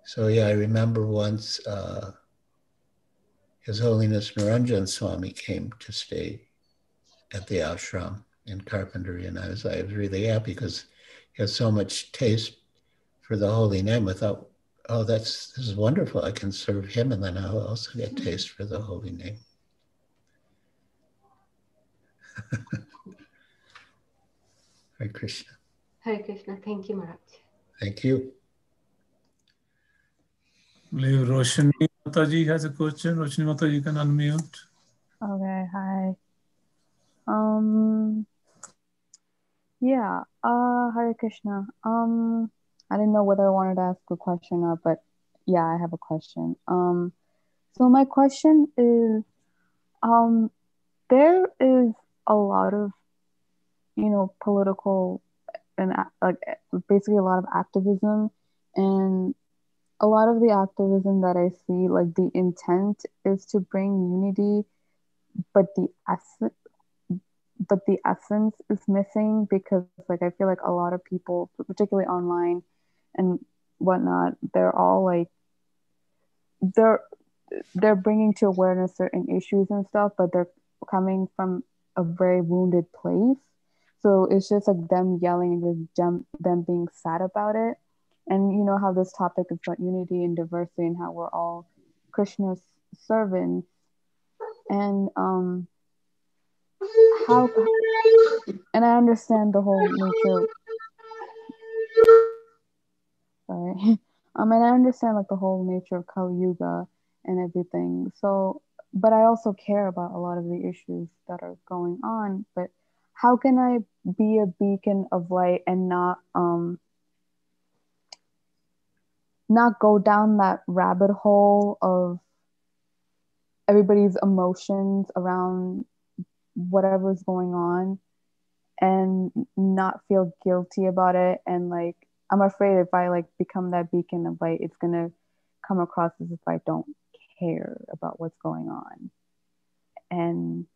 So yeah, I remember once His Holiness Naranjan Swami came to stay at the ashram in Carpentry, and I was really happy because he has so much taste for the holy name. I thought, oh, this is wonderful. I can serve him, and then I'll also get taste for the holy name. Hare Krishna. Hare Krishna. Thank you, Maharaj. Thank you. I believe Roshni Mataji has a question. Roshni Mataji, you can unmute. Okay, hi. Yeah, Hare Krishna. I didn't know whether I wanted to ask a question or not, but yeah, I have a question. So my question is, there is a lot of, political and like basically a lot of activism, and a lot of the activism that I see, like the intent is to bring unity, but the essence is missing, because like I feel like a lot of people, particularly online and whatnot, they're all like they're bringing to awareness certain issues and stuff, but they're coming from a very wounded place. So it's just like them yelling and just them being sad about it. And you know how this topic is about unity and diversity and how we're all Krishna's servants. And and I understand the whole nature. Sorry. And I understand like the whole nature of Kali Yuga and everything. So, but I also care about a lot of the issues that are going on. But how can I be a beacon of light and not go down that rabbit hole of everybody's emotions around whatever's going on, and not feel guilty about it. And like, I'm afraid if I like become that beacon of light, it's gonna come across as if I don't care about what's going on. And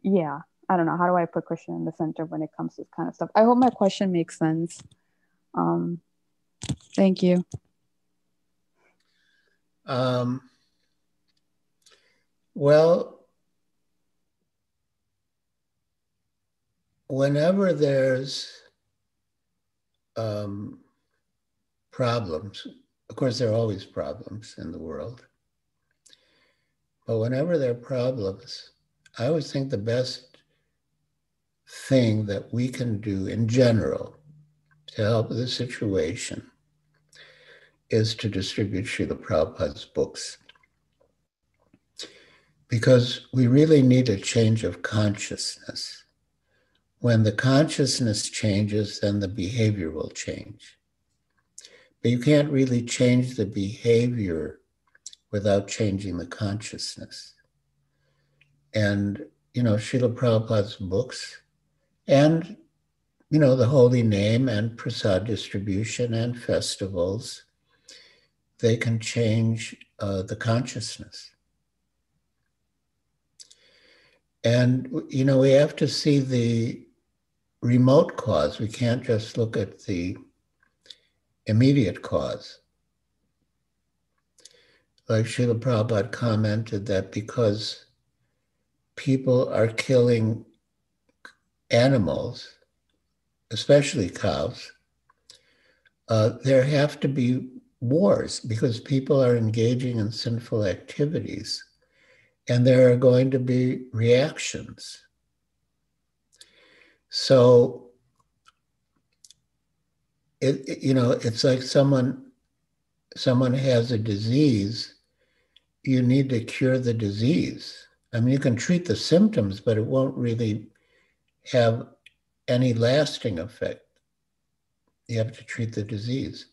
yeah, I don't know. How do I put Krishna in the center when it comes to this kind of stuff? I hope my question makes sense. Thank you. Well, whenever there's problems, of course, there are always problems in the world, but whenever there are problems, I always think the best thing that we can do in general to help the situation is to distribute Srila Prabhupada's books. Because we really need a change of consciousness. When the consciousness changes, then the behavior will change. But you can't really change the behavior without changing the consciousness. And, Srila Prabhupada's books and, the holy name and prasad distribution and festivals, they can change the consciousness. And, we have to see the remote cause. We can't just look at the immediate cause. Like Srila Prabhupada commented that because people are killing animals, especially cows, there have to be wars because people are engaging in sinful activities, and there are going to be reactions. So, it's like someone has a disease, you need to cure the disease. I mean, you can treat the symptoms, but it won't really have any lasting effect. You have to treat the disease.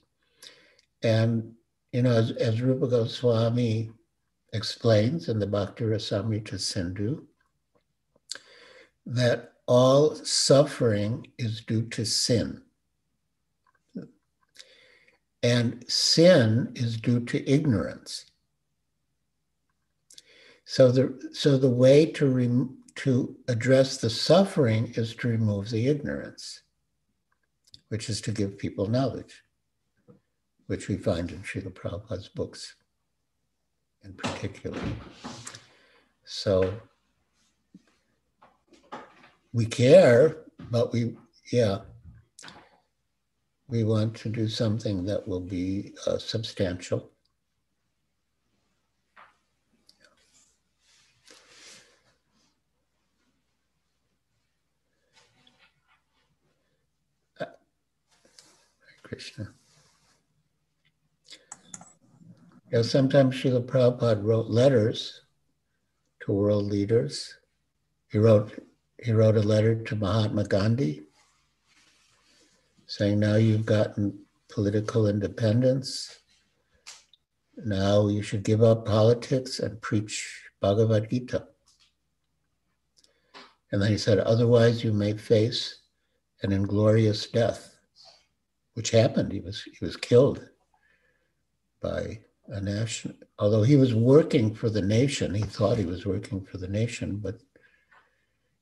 And, as Rupa Goswami explains in the Bhakti Rasamrita Sindhu, that all suffering is due to sin. And sin is due to ignorance. So the way to address the suffering is to remove the ignorance, which is to give people knowledge, which we find in Srila Prabhupada's books in particular. So we care, but we want to do something that will be substantial. Krishna. Sometimes Srila Prabhupada wrote letters to world leaders. He wrote a letter to Mahatma Gandhi saying, now you've gotten political independence. Now you should give up politics and preach Bhagavad Gita. And then he said, otherwise you may face an inglorious death, which happened. He was killed by a nation. Although he was working for the nation, he thought he was working for the nation, but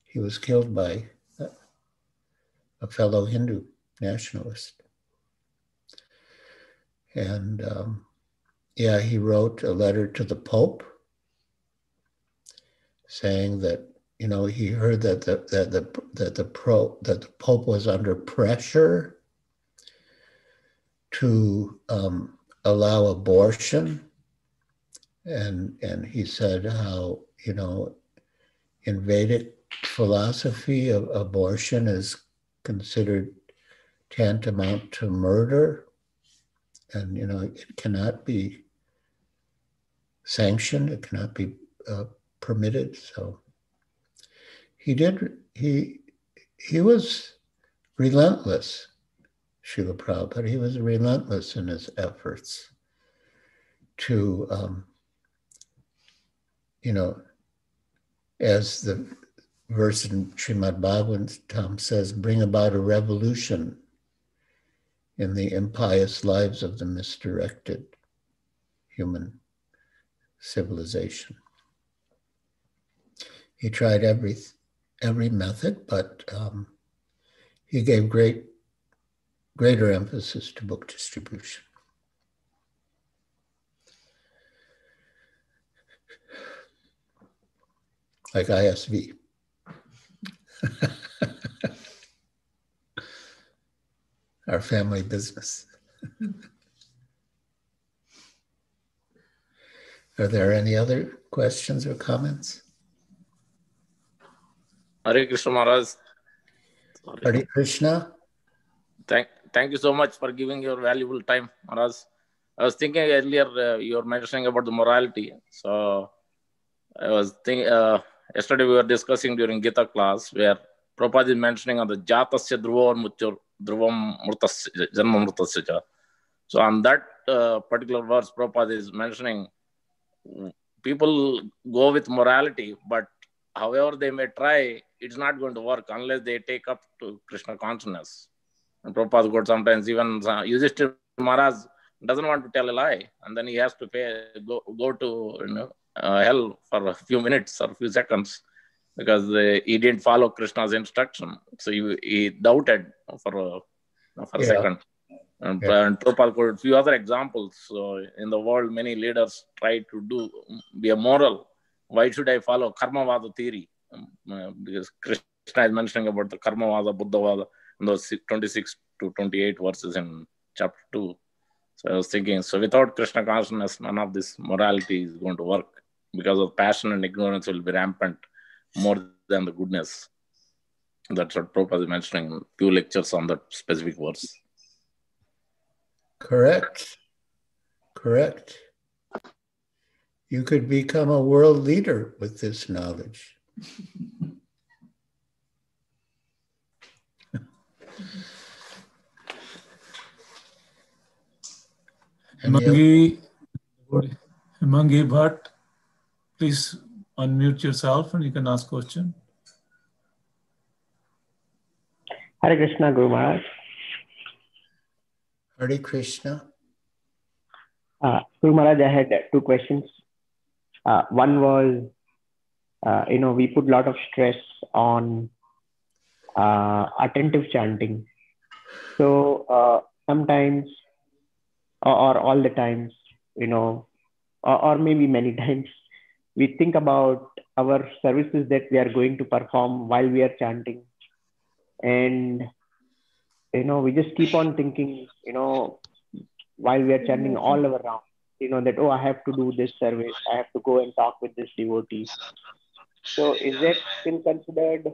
he was killed by a fellow Hindu nationalist. And he wrote a letter to the Pope saying that he heard that the Pope was under pressure to allow abortion, and he said how in Vedic philosophy of abortion is considered tantamount to murder, and it cannot be sanctioned, it cannot be permitted. So he was relentless, Srila Prabhupada. He was relentless in his efforts to, as the verse in Srimad Bhagavatam says, bring about a revolution in the impious lives of the misdirected human civilization. He tried every method, but he gave greater emphasis to book distribution. Like ISV. Our family business. Are there any other questions or comments? Hare Krishna Maharaj. Hare Krishna. Thank you so much for giving your valuable time, Maharaj. I was thinking earlier, you were mentioning about the morality. So I was thinking, yesterday we were discussing during Gita class where Prabhupada is mentioning on the Jatasya Dhruvam Murtasya Janma Murtasya. So on that particular verse, Prabhupada is mentioning people go with morality, but however they may try, it's not going to work unless they take up to Krishna consciousness. And Prabhupada got sometimes even Yudhishthira Maharaj doesn't want to tell a lie, and then he has to go to hell for a few minutes or a few seconds because he didn't follow Krishna's instruction. So he doubted for a second. And Prabhupada got a few other examples. So in the world, many leaders try to be a moral. Why should I follow Karmavada theory? Because Krishna is mentioning about the Karmavada, Buddhavada, and those 26 to 28 verses in chapter 2. So I was thinking, so without Krishna consciousness, none of this morality is going to work because of passion and ignorance will be rampant more than the goodness. That's what Prabhupada is mentioning in few lectures on that specific verse. Correct. You could become a world leader with this knowledge. Himangi Bhatt, please unmute yourself and you can ask question. Hare Krishna, Guru Maharaj. Hare Krishna. Guru Maharaj, I had two questions. One was, we put a lot of stress on attentive chanting. So sometimes, or all the times, or maybe many times, we think about our services that we are going to perform while we are chanting. And, we just keep on thinking, while we are chanting all around, that, I have to do this service. I have to go and talk with this devotee. So is that still considered,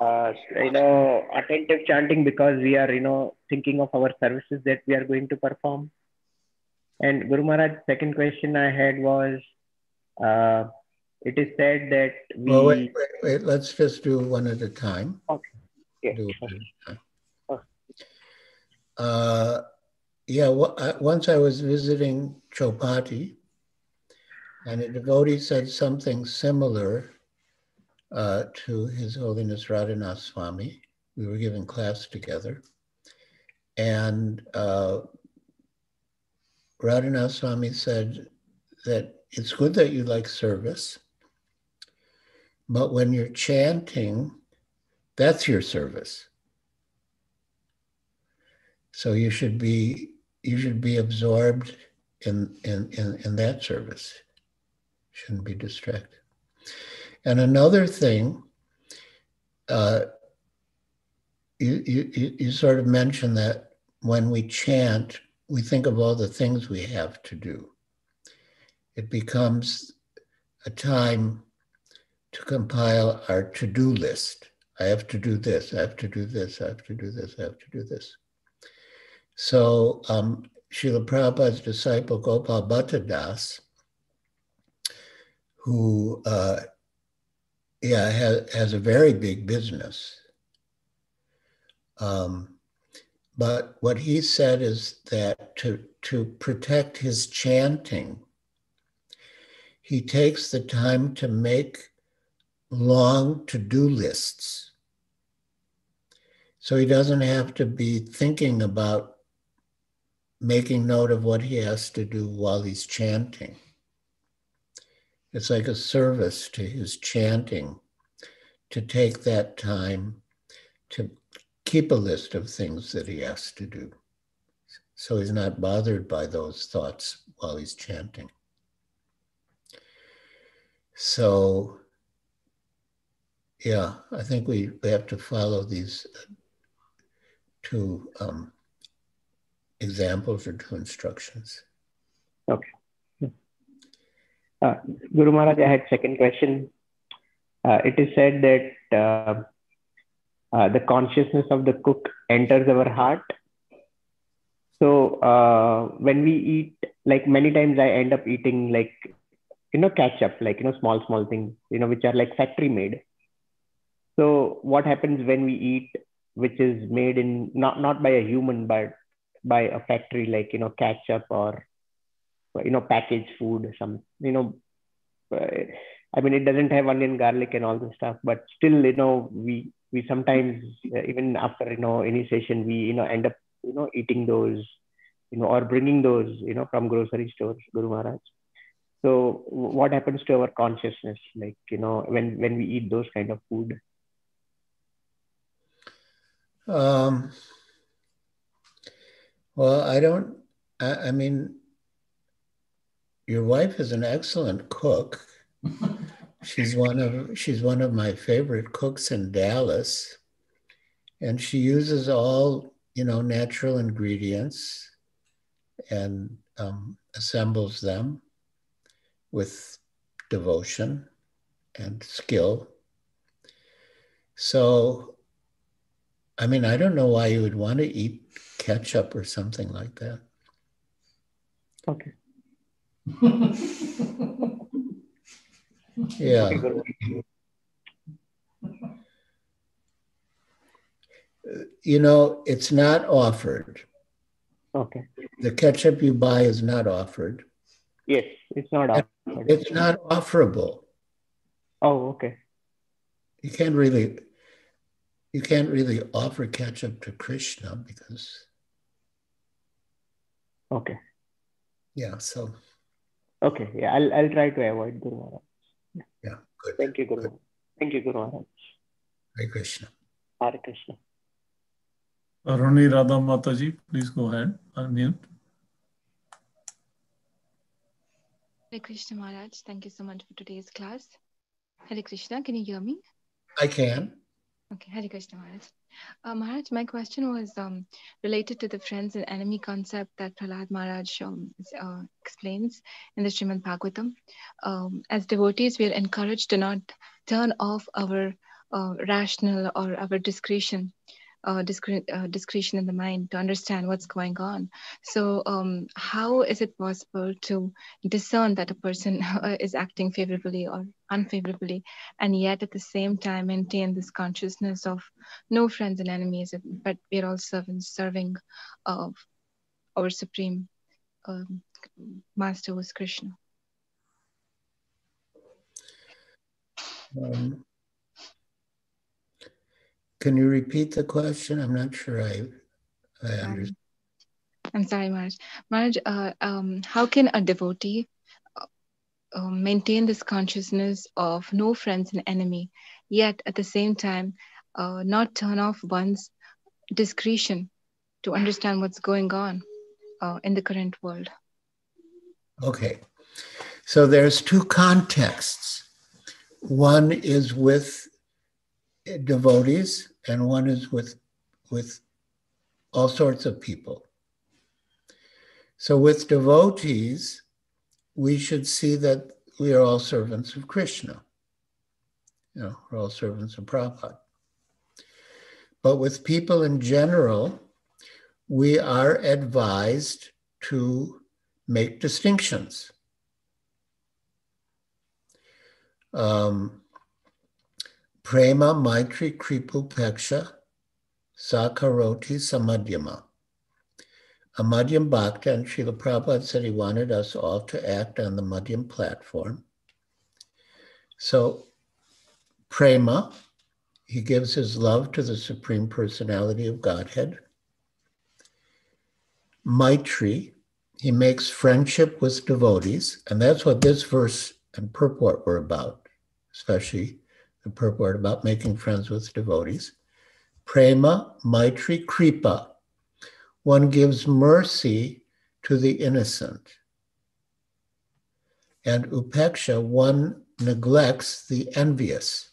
attentive chanting because we are, thinking of our services that we are going to perform? And Guru Maharaj, second question I had was, it is said that we... Well, wait. Let's just do one at a time. Okay. Yeah. Do one at a time. Once I was visiting Chopati, and a devotee said something similar to His Holiness Radhanath Swami. We were giving class together. And Radhanath Swami said that it's good that you like service, but when you're chanting, that's your service. So you should be absorbed in that service. Shouldn't be distracted. And another thing, you sort of mentioned that when we chant, we think of all the things we have to do. It becomes a time to compile our to-do list. I have to do this, I have to do this, I have to do this, I have to do this. So Srila Prabhupada's disciple Gopal Bhatta Das, who has a very big business. But what he said is that to protect his chanting, he takes the time to make long to-do lists. So he doesn't have to be thinking about making note of what he has to do while he's chanting. It's like a service to his chanting to take that time to keep a list of things that he has to do. So he's not bothered by those thoughts while he's chanting. So, yeah, I think we have to follow these two examples or two instructions. Okay. Guru Maharaj, I had second question. It is said that the consciousness of the cook enters our heart. So when we eat, like many times I end up eating like, ketchup, like, small things, which are like factory made. So what happens when we eat, which is made in, not by a human, but by a factory, like, ketchup or, packaged food, some, I mean, it doesn't have onion, garlic and all this stuff, but still, we sometimes, even after, initiation, we, end up, eating those, or bringing those, from grocery stores, Guru Maharaj. So what happens to our consciousness, like, when we eat those kind of food? Well, I mean, your wife is an excellent cook. She's one of my favorite cooks in Dallas, and she uses all, natural ingredients and assembles them with devotion and skill. So, I mean, I don't know why you would want to eat ketchup or something like that. Okay. Yeah. It's not offered. Okay. The ketchup you buy is not offered. Yes, it's not offered. It's not offerable. Oh, okay. You can't really offer ketchup to Krishna because. Okay. Yeah. So. Okay. Yeah, I'll try to avoid Guru Maharaj. Yeah. Good. Thank you, Guru. Good. Thank you, Guru Maharaj. Hare Krishna. Hare Krishna. Aruni Radha Mataji, please go ahead. Unmute. Hare Krishna Maharaj, thank you so much for today's class. Hare Krishna, can you hear me? I can. Okay, Hare Krishna Maharaj. Maharaj, my question was related to the friends and enemy concept that Prahlad Maharaj explains in the Srimad Bhagavatam. As devotees, we are encouraged to not turn off our rational or our discretion in the mind to understand what's going on. So how is it possible to discern that a person is acting favorably or unfavorably, and yet at the same time maintain this consciousness of no friends and enemies, but we're all serving our supreme master, who is Krishna? Can you repeat the question? I'm not sure I understand. I'm sorry, Maharaj. Maharaj, how can a devotee maintain this consciousness of no friends and enemy, yet at the same time not turn off one's discretion to understand what's going on in the current world? Okay, so there's two contexts. One is with devotees and one is with all sorts of people. So with devotees, we should see that we are all servants of Krishna. We're all servants of Prabhupada. But with people in general, we are advised to make distinctions. Prema, Maitri, Kripu, Peksha, Sakaroti, Samadhyama. A Madhyam Bhakta, and Srila Prabhupada said he wanted us all to act on the Madhyam platform. So Prema, he gives his love to the Supreme Personality of Godhead. Maitri, he makes friendship with devotees, and that's what this verse and purport were about, especially the purport about making friends with devotees. Prema, Maitri, Kripa, one gives mercy to the innocent. And Upeksha, one neglects the envious.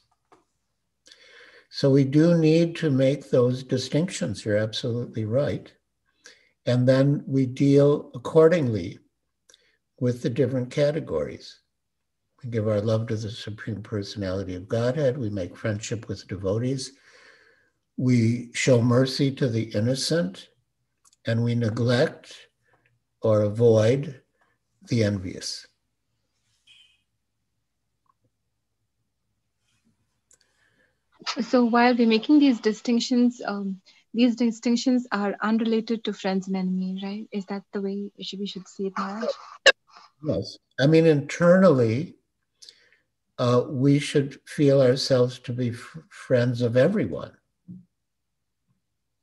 So we do need to make those distinctions. You're absolutely right. And then we deal accordingly with the different categories. We give our love to the Supreme Personality of Godhead. We make friendship with devotees. We show mercy to the innocent, and we neglect or avoid the envious. So while we're making these distinctions are unrelated to friends and enemy, right? Is that the way we should see it, Maharaj? Yes. I mean, internally, we should feel ourselves to be friends of everyone,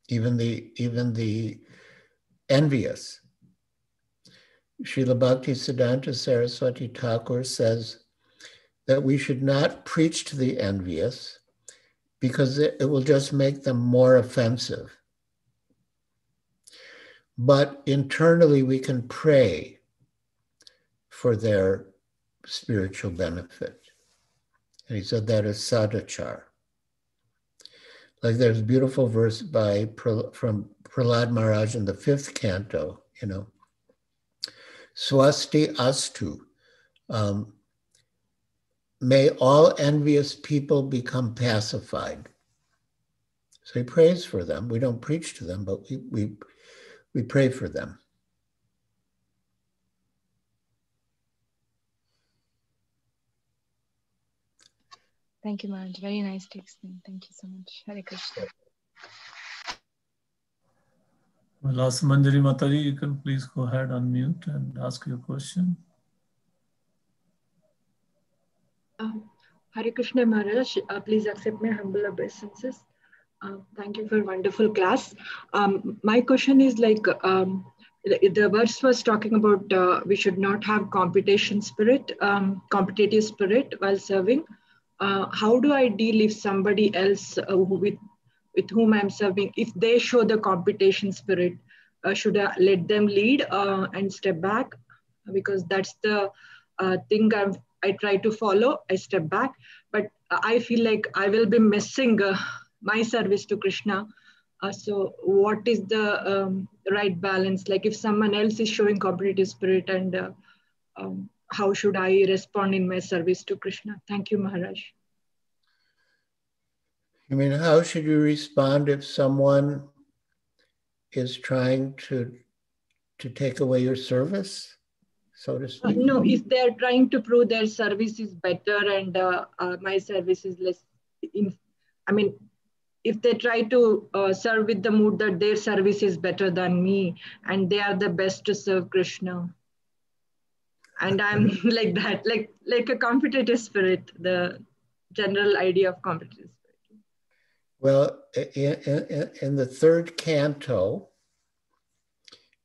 even the envious. Srila Bhaktisiddhanta Saraswati Thakur says that we should not preach to the envious because it will just make them more offensive. But internally, we can pray for their spiritual benefit. And he said that is sadachar. Like there's a beautiful verse from Prahlad Maharaj in the 5th canto, Swasti astu. May all envious people become pacified. So he prays for them. We don't preach to them, but we pray for them. Thank you, Maharaj. Very nice to explain. Thank you so much. Hare Krishna. Last Manjari Mataji, you can please go ahead, unmute and ask your question. Hare Krishna Maharaj, please accept my humble obeisances. Thank you for a wonderful class. My question is like, the verse was talking about we should not have competitive spirit while serving. How do I deal if somebody else with whom I'm serving, if they show the competition spirit, should I let them lead and step back? Because that's the thing I try to follow. I step back, but I feel like I will be missing my service to Krishna. So what is the right balance? Like if someone else is showing competitive spirit, and how should I respond in my service to Krishna? Thank you, Maharaj. You mean, how should you respond if someone is trying to take away your service, so to speak? No, if they're trying to prove their service is better and my service is less, if they try to serve with the mood that their service is better than me and they are the best to serve Krishna. And I'm like that, like a competitive spirit, the general idea of competitive spirit. Well, in the 3rd canto,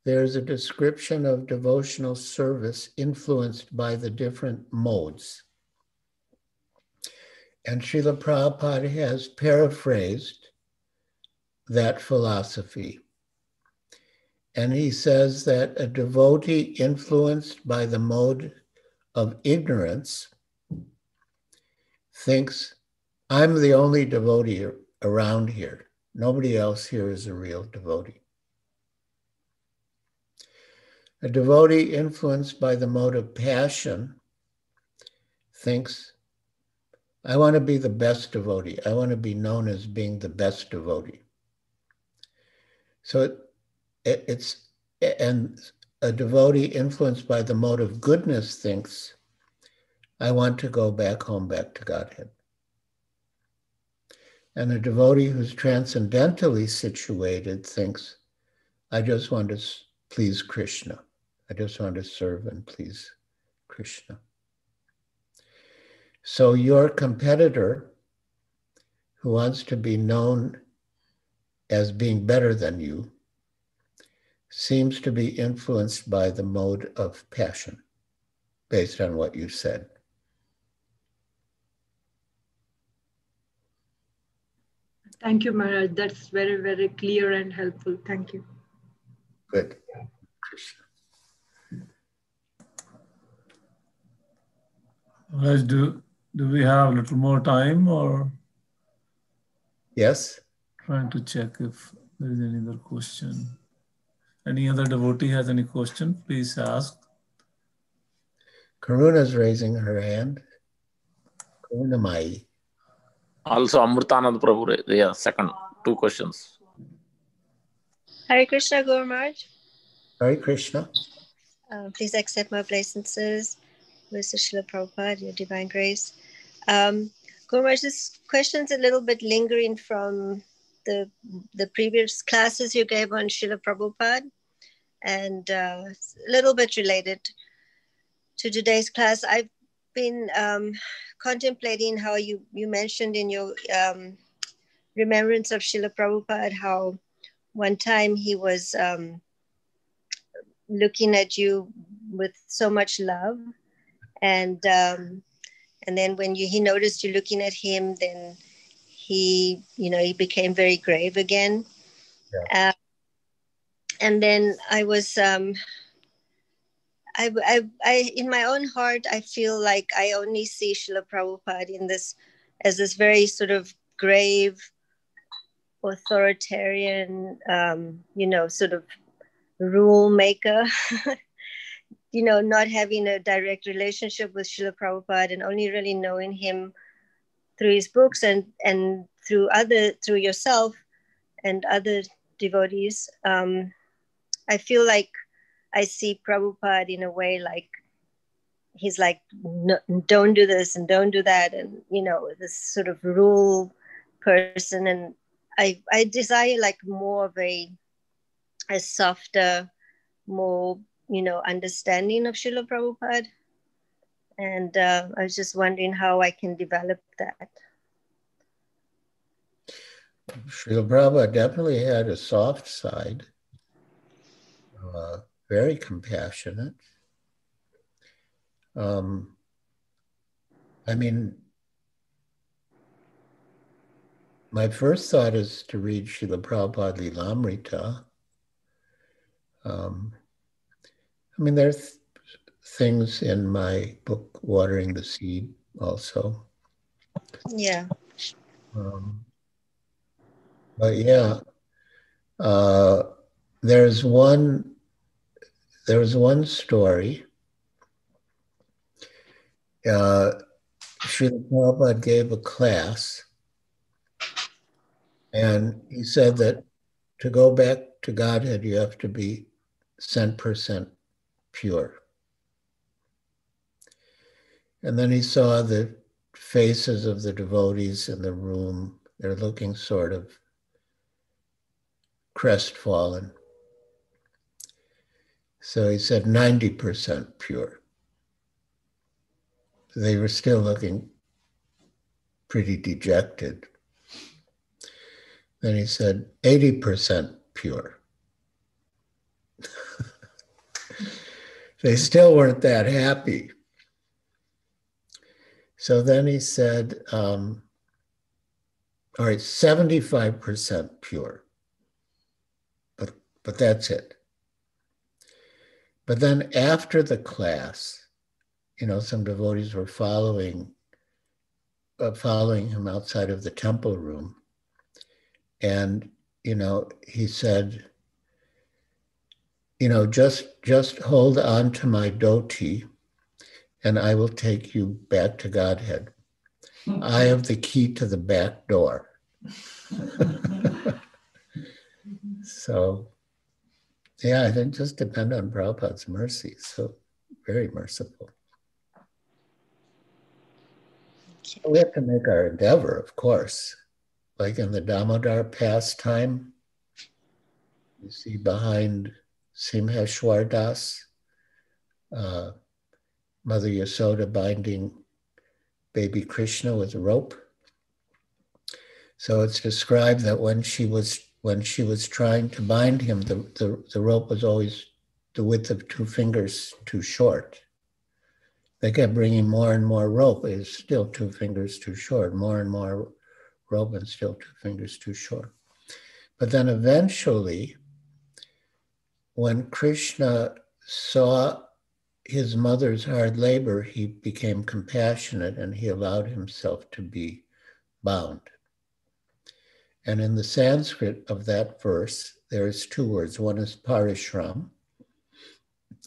there's a description of devotional service influenced by the different modes. And Srila Prabhupada has paraphrased that philosophy. And he says that a devotee influenced by the mode of ignorance thinks, I'm the only devotee around here. Nobody else here is a real devotee. A devotee influenced by the mode of passion thinks, I want to be the best devotee. I want to be known as being the best devotee. So and a devotee influenced by the mode of goodness thinks, I want to go back home, back to Godhead. And a devotee who's transcendentally situated thinks, I just want to please Krishna. I just want to serve and please Krishna. So your competitor who wants to be known as being better than you seems to be influenced by the mode of passion, based on what you said. Thank you, Maharaj. That's very, very clear and helpful. Thank you. Good. Krishna. Maharaj, do we have a little more time, or? Yes? Trying to check if there is any other question. Any other devotee has any question, please ask. Karuna's raising her hand. Karunamai. Also, Amritanand Prabhu, yeah, second, 2 questions. Hare Krishna, Guru Maharaj. Hare Krishna. Please accept my obeisances, Mr. Srila Prabhupada, your divine grace. Guru Maharaj, this question's a little bit lingering from the previous classes you gave on Srila Prabhupada, and a little bit related to today's class. I've been contemplating how you mentioned in your remembrance of Srila Prabhupada how one time he was looking at you with so much love, and then when he noticed you looking at him, then he became very grave again. Yeah. And then I was I in my own heart, I feel like I only see Srila Prabhupada in this as this very sort of grave, authoritarian, sort of rule maker, not having a direct relationship with Srila Prabhupada and only really knowing him through his books and through yourself and other devotees. I feel like I see Prabhupada in a way like he's like, no, don't do this and don't do that, and this sort of rule person. And I desire like more of a softer, more understanding of Srila Prabhupada, and I was just wondering how I can develop that. Srila Prabhupada definitely had a soft side, very compassionate. I mean, my first thought is to read Srila Prabhupada Lilamrita. I mean, there's things in my book, Watering the Seed, also. Yeah. But yeah, there's one story. Srila Prabhupada gave a class, and he said that to go back to Godhead, you have to be 100% pure. And then he saw the faces of the devotees in the room. They're looking sort of crestfallen. So he said 90% pure. They were still looking pretty dejected. Then he said 80% pure. They still weren't that happy. So then he said, all right, 75% pure, but that's it. But then after the class, some devotees were following him outside of the temple room. And, he said, just hold on to my dhoti and I will take you back to Godhead. I have the key to the back door. So, yeah, I think just depend on Prabhupada's mercy. So very merciful. We have to make our endeavor, of course. Like in the Damodar pastime, you see behind Simheshwar Das, Mother Yasoda binding baby Krishna with a rope. So it's described that when she was trying to bind him, the rope was always the width of 2 fingers too short. They kept bringing more and more rope. It was still 2 fingers too short, more and more rope and still 2 fingers too short. But then eventually, when Krishna saw his mother's hard labor, he became compassionate and he allowed himself to be bound. And in the Sanskrit of that verse, there is 2 words. One is parishram,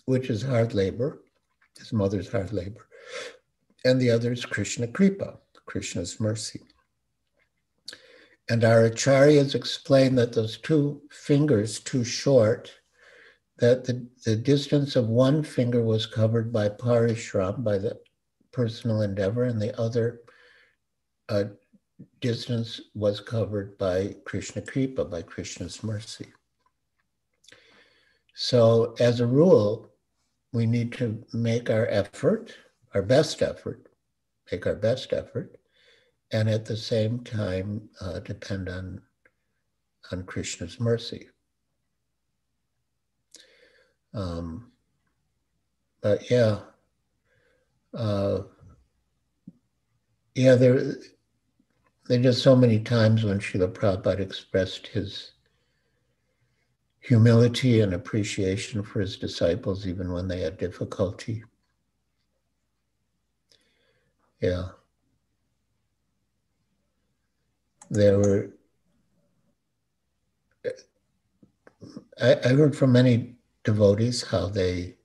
which is hard labor, his mother's hard labor. And the other is Krishna Kripa, Krishna's mercy. And our acharyas explain that those 2 fingers too short, that the distance of 1 finger was covered by parishram, by the personal endeavor, and the other distance was covered by Krishna Kripa, by Krishna's mercy. So as a rule, we need to make our effort, our best effort, make our best effort, and at the same time depend on Krishna's mercy. But yeah, there are just so many times when Srila Prabhupada expressed his humility and appreciation for his disciples, even when they had difficulty. Yeah. There were, I heard from many devotees how they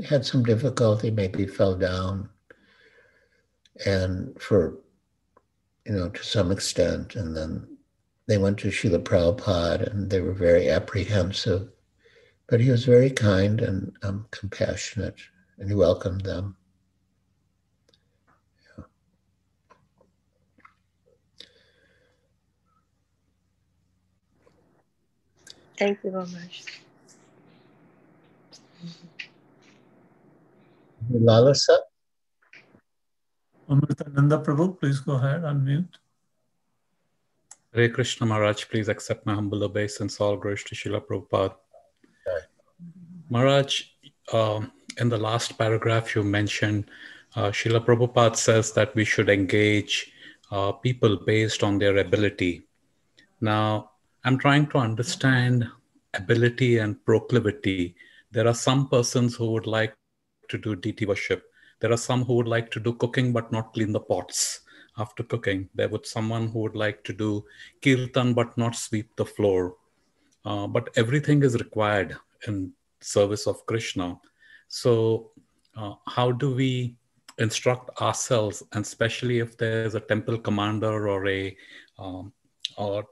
had some difficulty, maybe fell down, and for, to some extent, and then they went to Srila Prabhupada and they were very apprehensive, but he was very kind and compassionate, and he welcomed them. Yeah. Thank you very much. Lalasa? Amritananda Prabhu, please go ahead, unmute. Hare Krishna Maharaj, please accept my humble obeisance. All glories to Srila Prabhupada. Maharaj, in the last paragraph you mentioned, Srila Prabhupada says that we should engage people based on their ability. Now, I'm trying to understand ability and proclivity. There are some persons who would like to do deity worship. There are some who would like to do cooking but not clean the pots after cooking. There would someone who would like to do kirtan but not sweep the floor. But everything is required in service of Krishna. So how do we instruct ourselves, and especially if there's a temple commander or a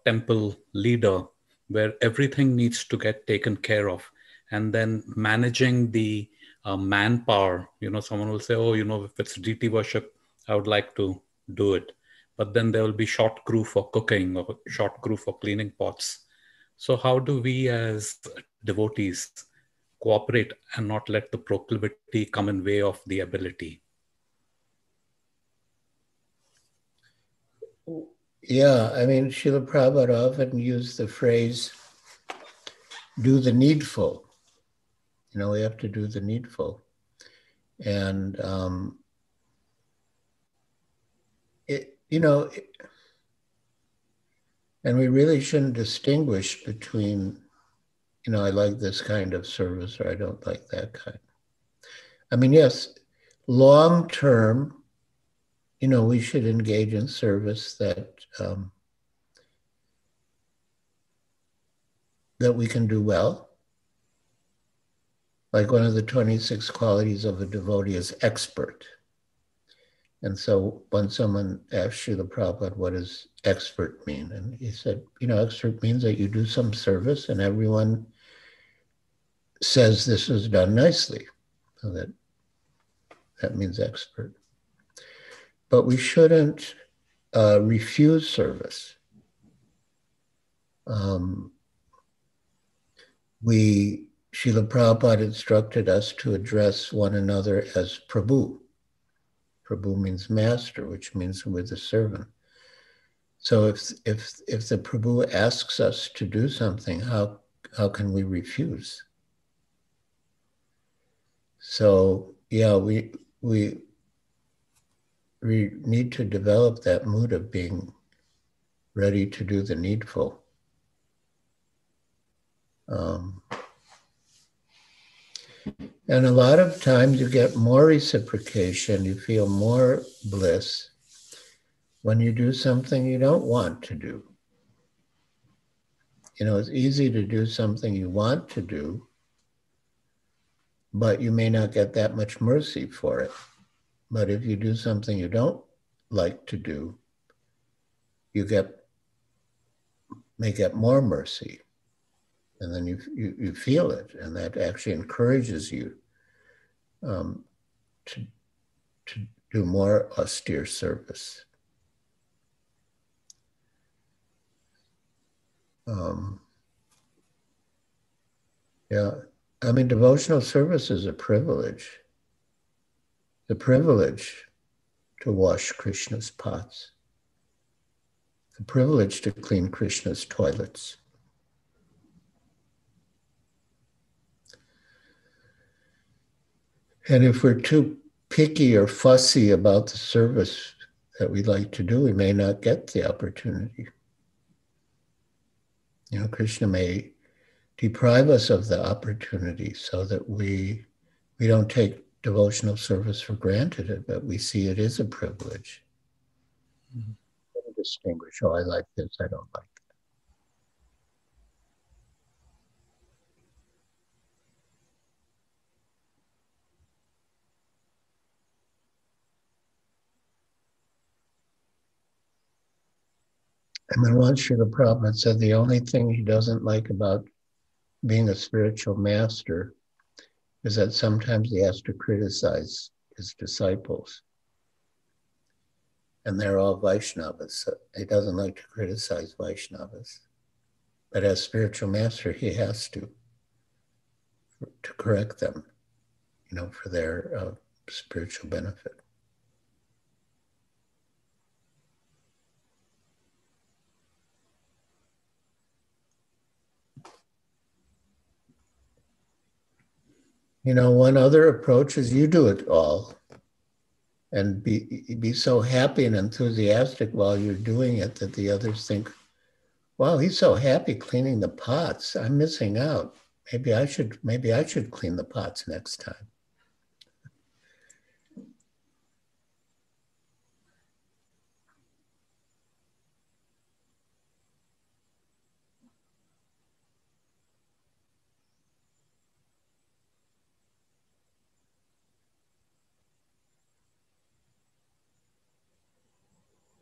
temple leader where everything needs to get taken care of, and then managing the manpower? Someone will say, if it's deity worship, I would like to do it. But then there will be short crew for cooking or short crew for cleaning pots. So how do we as devotees cooperate and not let the proclivity come in way of the ability? Yeah, Srila Prabhupada often used the phrase, do the needful. We have to do the needful. And, and we really shouldn't distinguish between, I like this kind of service or I don't like that kind. Yes, long term, we should engage in service that we can do well. Like one of the 26 qualities of a devotee is expert. And so when someone asked Srila Prabhupada, what does expert mean? And he said, expert means that you do some service and everyone says this is done nicely. So that means expert. But we shouldn't refuse service. Srila Prabhupada instructed us to address one another as Prabhu. Prabhu means master, which means we're the servant. So if the Prabhu asks us to do something, how can we refuse? So yeah, we need to develop that mood of being ready to do the needful. And a lot of times you get more reciprocation, you feel more bliss when you do something you don't want to do. You know, it's easy to do something you want to do, but you may not get that much mercy for it. But if you do something you don't like to do, you may get more mercy. And then you feel it, and that actually encourages you to do more austere service. Yeah, I mean, devotional service is a privilege. The privilege to wash Krishna's pots. The privilege to clean Krishna's toilets. And if we're too picky or fussy about the service that we like to do, we may not get the opportunity. You know, Krishna may deprive us of the opportunity so that we don't take devotional service for granted, but we see it is a privilege. Mm-hmm. Distinguish, oh, I like this, I don't like it. And then once Srila Prabhupada said the only thing he doesn't like about being a spiritual master is that sometimes he has to criticize his disciples. And they're all Vaishnavas, so he doesn't like to criticize Vaishnavas. But as spiritual master, he has to correct them, you know, for their spiritual benefit. You know, one other approach is you do it all and be so happy and enthusiastic while you're doing it that the others think, wow, he's so happy cleaning the pots. I'm missing out. Maybe I should clean the pots next time.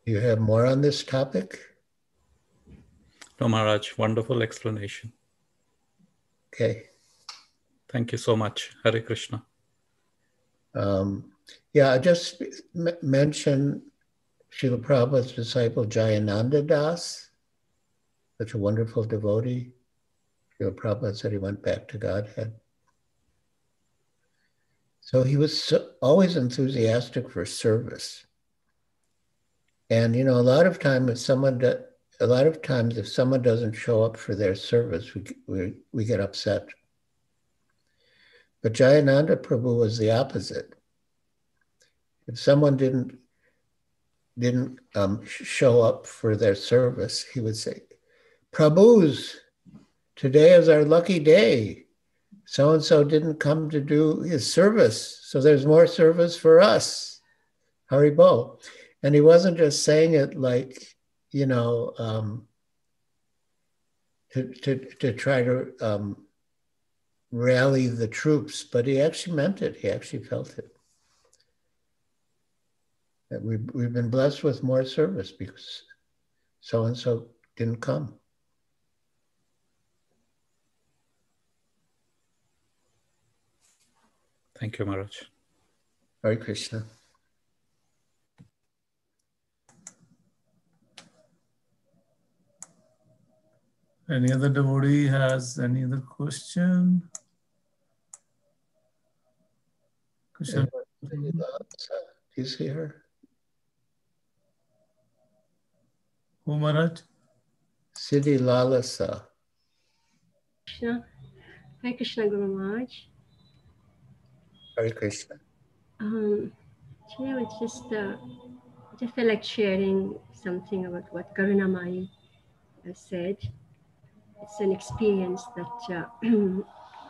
You have more on this topic? No, Maharaj, wonderful explanation. Okay. Thank you so much. Hare Krishna. Yeah, I just mention Srila Prabhupada's disciple Jayananda Das, such a wonderful devotee. Srila Prabhupada said he went back to Godhead. So he was always enthusiastic for service. And, you know, a lot of times if someone doesn't show up for their service, we get upset. But Jayananda Prabhu was the opposite. If someone didn't show up for their service, he would say, Prabhus, today is our lucky day. So-and-so didn't come to do his service, so there's more service for us. Haribol. And he wasn't just saying it like, you know, to try to rally the troops, but he actually meant it. He actually felt it. That we've been blessed with more service because so-and-so didn't come. Thank you, Maharaj. Hare Krishna. Any other devotee has any other question? Do you see her? Who, Maharaj? Siddhi Lalasa. Krishna. Hi, Krishna Guru Maharaj. Hare Krishna. Today I was just felt like sharing something about what Karunamai said. It's an experience that I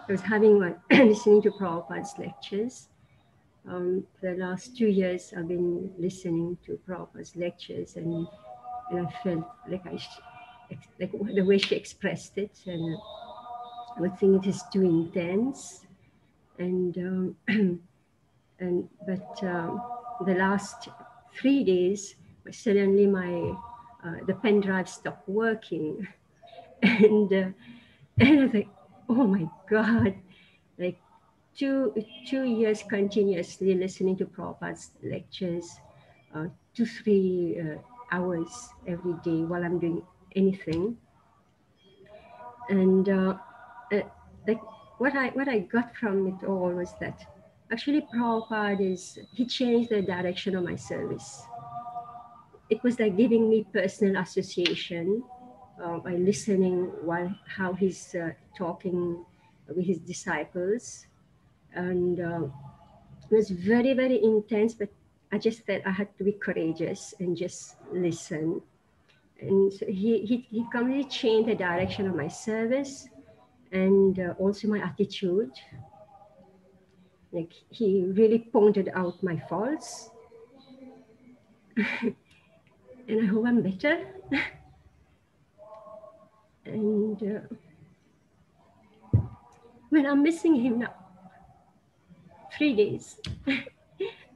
was having while listening to Prabhupada's lectures. For the last 2 years, I've been listening to Prabhupada's lectures, and I felt like like the way she expressed it, and I would think it is too intense. And but the last 3 days, suddenly the pen drive stopped working, and I was like, oh my God, like two years continuously listening to Prabhupada's lectures, 2-3 hours every day while I'm doing anything. And like what I got from it all was that actually Prabhupada he changed the direction of my service. It was like giving me personal association by listening how he's talking with his disciples. And it was very, very intense, but I just felt I had to be courageous and just listen. And so he completely changed the direction of my service and also my attitude. Like he really pointed out my faults. And I hope I'm better. And when I'm missing him now, 3 days,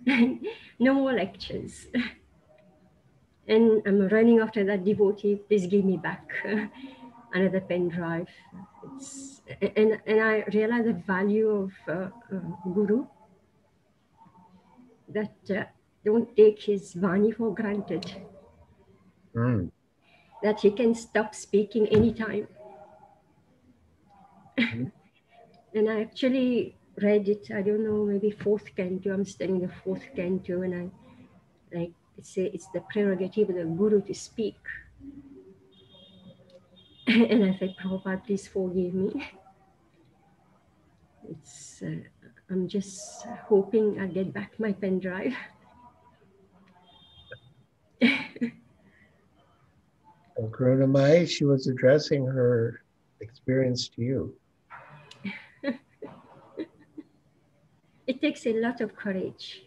and no more lectures. And I'm running after that devotee, please give me back another pen drive. And I realize the value of Guru, that don't take his Vani for granted. That he can stop speaking anytime. And I actually read it, I don't know, maybe 4th canto, I'm studying the 4th canto, and it's the prerogative of the Guru to speak. And I said, Prabhupada, please forgive me. I'm just hoping I'll get back my pen drive. And Karunamai, she was addressing her experience to you. It takes a lot of courage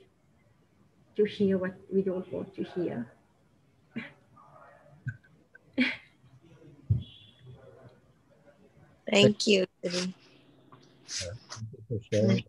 to hear what we don't want to hear. Thank you. Thank you for sharing.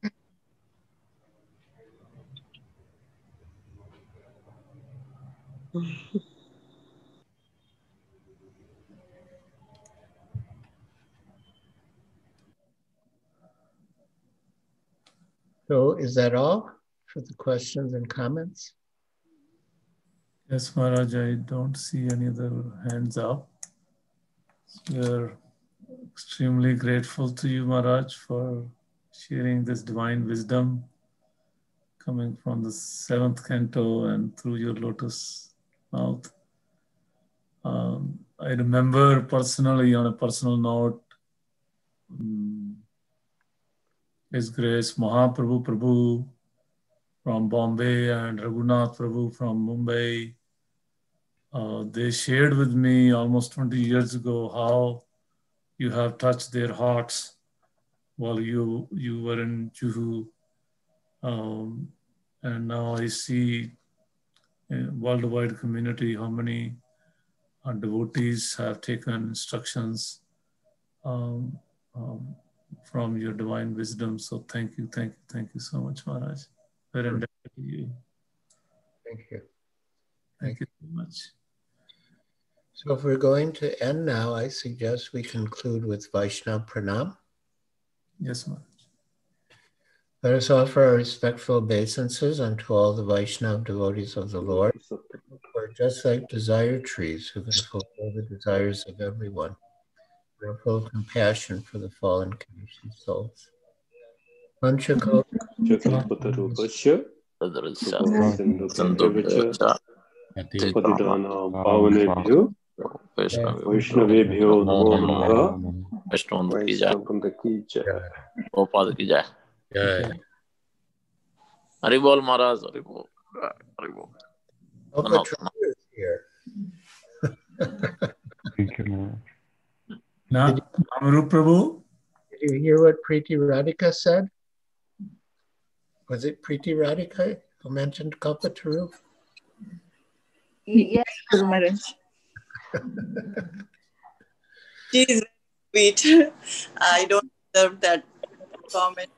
So is that all for the questions and comments? Yes, Maharaj, I don't see any other hands up. We're extremely grateful to you, Maharaj, for sharing this divine wisdom coming from the 7th canto and through your lotus mouth. I remember personally, on a personal note, His Grace Mahaprabhu Prabhu from Bombay and Raghunath Prabhu from Mumbai. They shared with me almost 20 years ago how you have touched their hearts while you were in Juhu. And now I see in worldwide community how many devotees have taken instructions from your divine wisdom. So thank you so much, Maharaj. Very indebted to you. Thank you. Thank you so much. So if we're going to end now, I suggest we conclude with Vaishnava Pranam. Yes, Maharaj. Let us offer our respectful obeisances unto all the Vaishnava devotees of the Lord, who are just like desire trees who can fulfill the desires of everyone. We are full of compassion for the fallen conditioned souls. Panchako Patitanam pavanebhyo वैष्णवेभ्यो नमो नमः वैष्णव की जय वैष्णव की जय गोपाल की जय हरि बोल महाराज हरि बोल हरि बोल here. Thank you, Maharaj. Namaru Prabhu. Did you hear what Preeti Radhika said? Was it Preeti Radhika who mentioned Kalpataru? Yes, Guru Maharaj. She is sweet. I don't deserve that comment.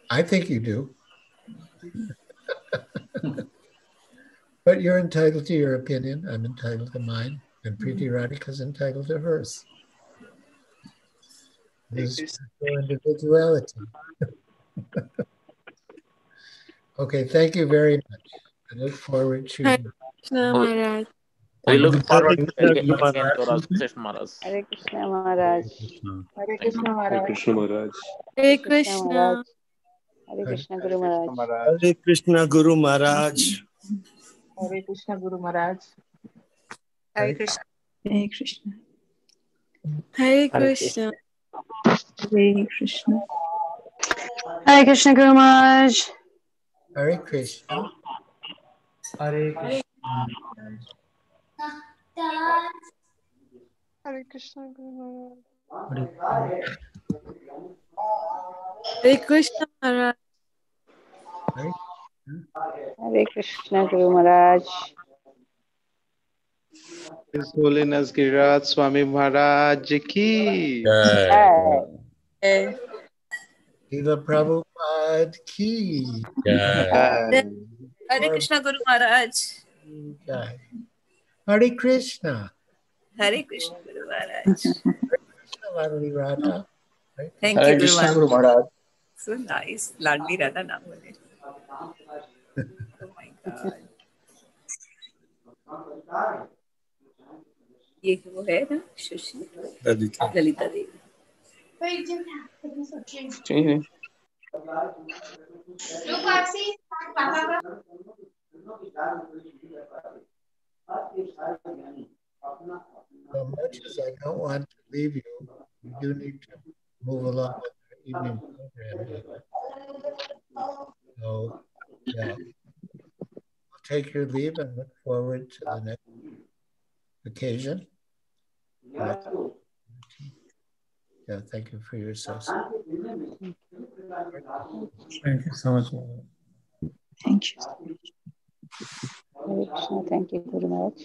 I think you do. But you're entitled to your opinion. I'm entitled to mine. And Preeti Radhika is entitled to hers. This is individuality. Okay, thank you very much. I look forward to... Krishna Maharaj. We look forward again to our session, Maharaj. Hare Krishna Maharaj. Hare Krishna Maharaj. Krishna Maharaj. Hare Krishna. Hare Krishna Guru Maharaj. Hare Krishna Guru Maharaj. Hare Krishna Guru Maharaj. Hare Krishna. Hare Krishna. Hare Krishna. Hare Krishna. Hare Krishna Guru Maharaj. Hare Krishna. Hare Krishna. Hare Krishna Guru Hare Maharaj. Hare Krishna Maharaj. Hare Krishna Guru Maharaj. His Holiness Giriraj Swami Maharaj ki. Srila Prabhupada ki. Hare Krishna Guru Maharaj. Hare Krishna. Hare Krishna Guru Maharaj. Ladli Radha. Thank you, Guru Maharaj. So nice. Ladli Radha naam bole. Oh my God. ये वो है ना sushi Lalita Devi So much as I don't want to leave you, we do need to move along with our evening program here. So, yeah. I'll take your leave and look forward to the next occasion. Yeah, thank you for your association. Thank you so much. Thank you. Hare Krishna. Thank you, Guru Maharaj.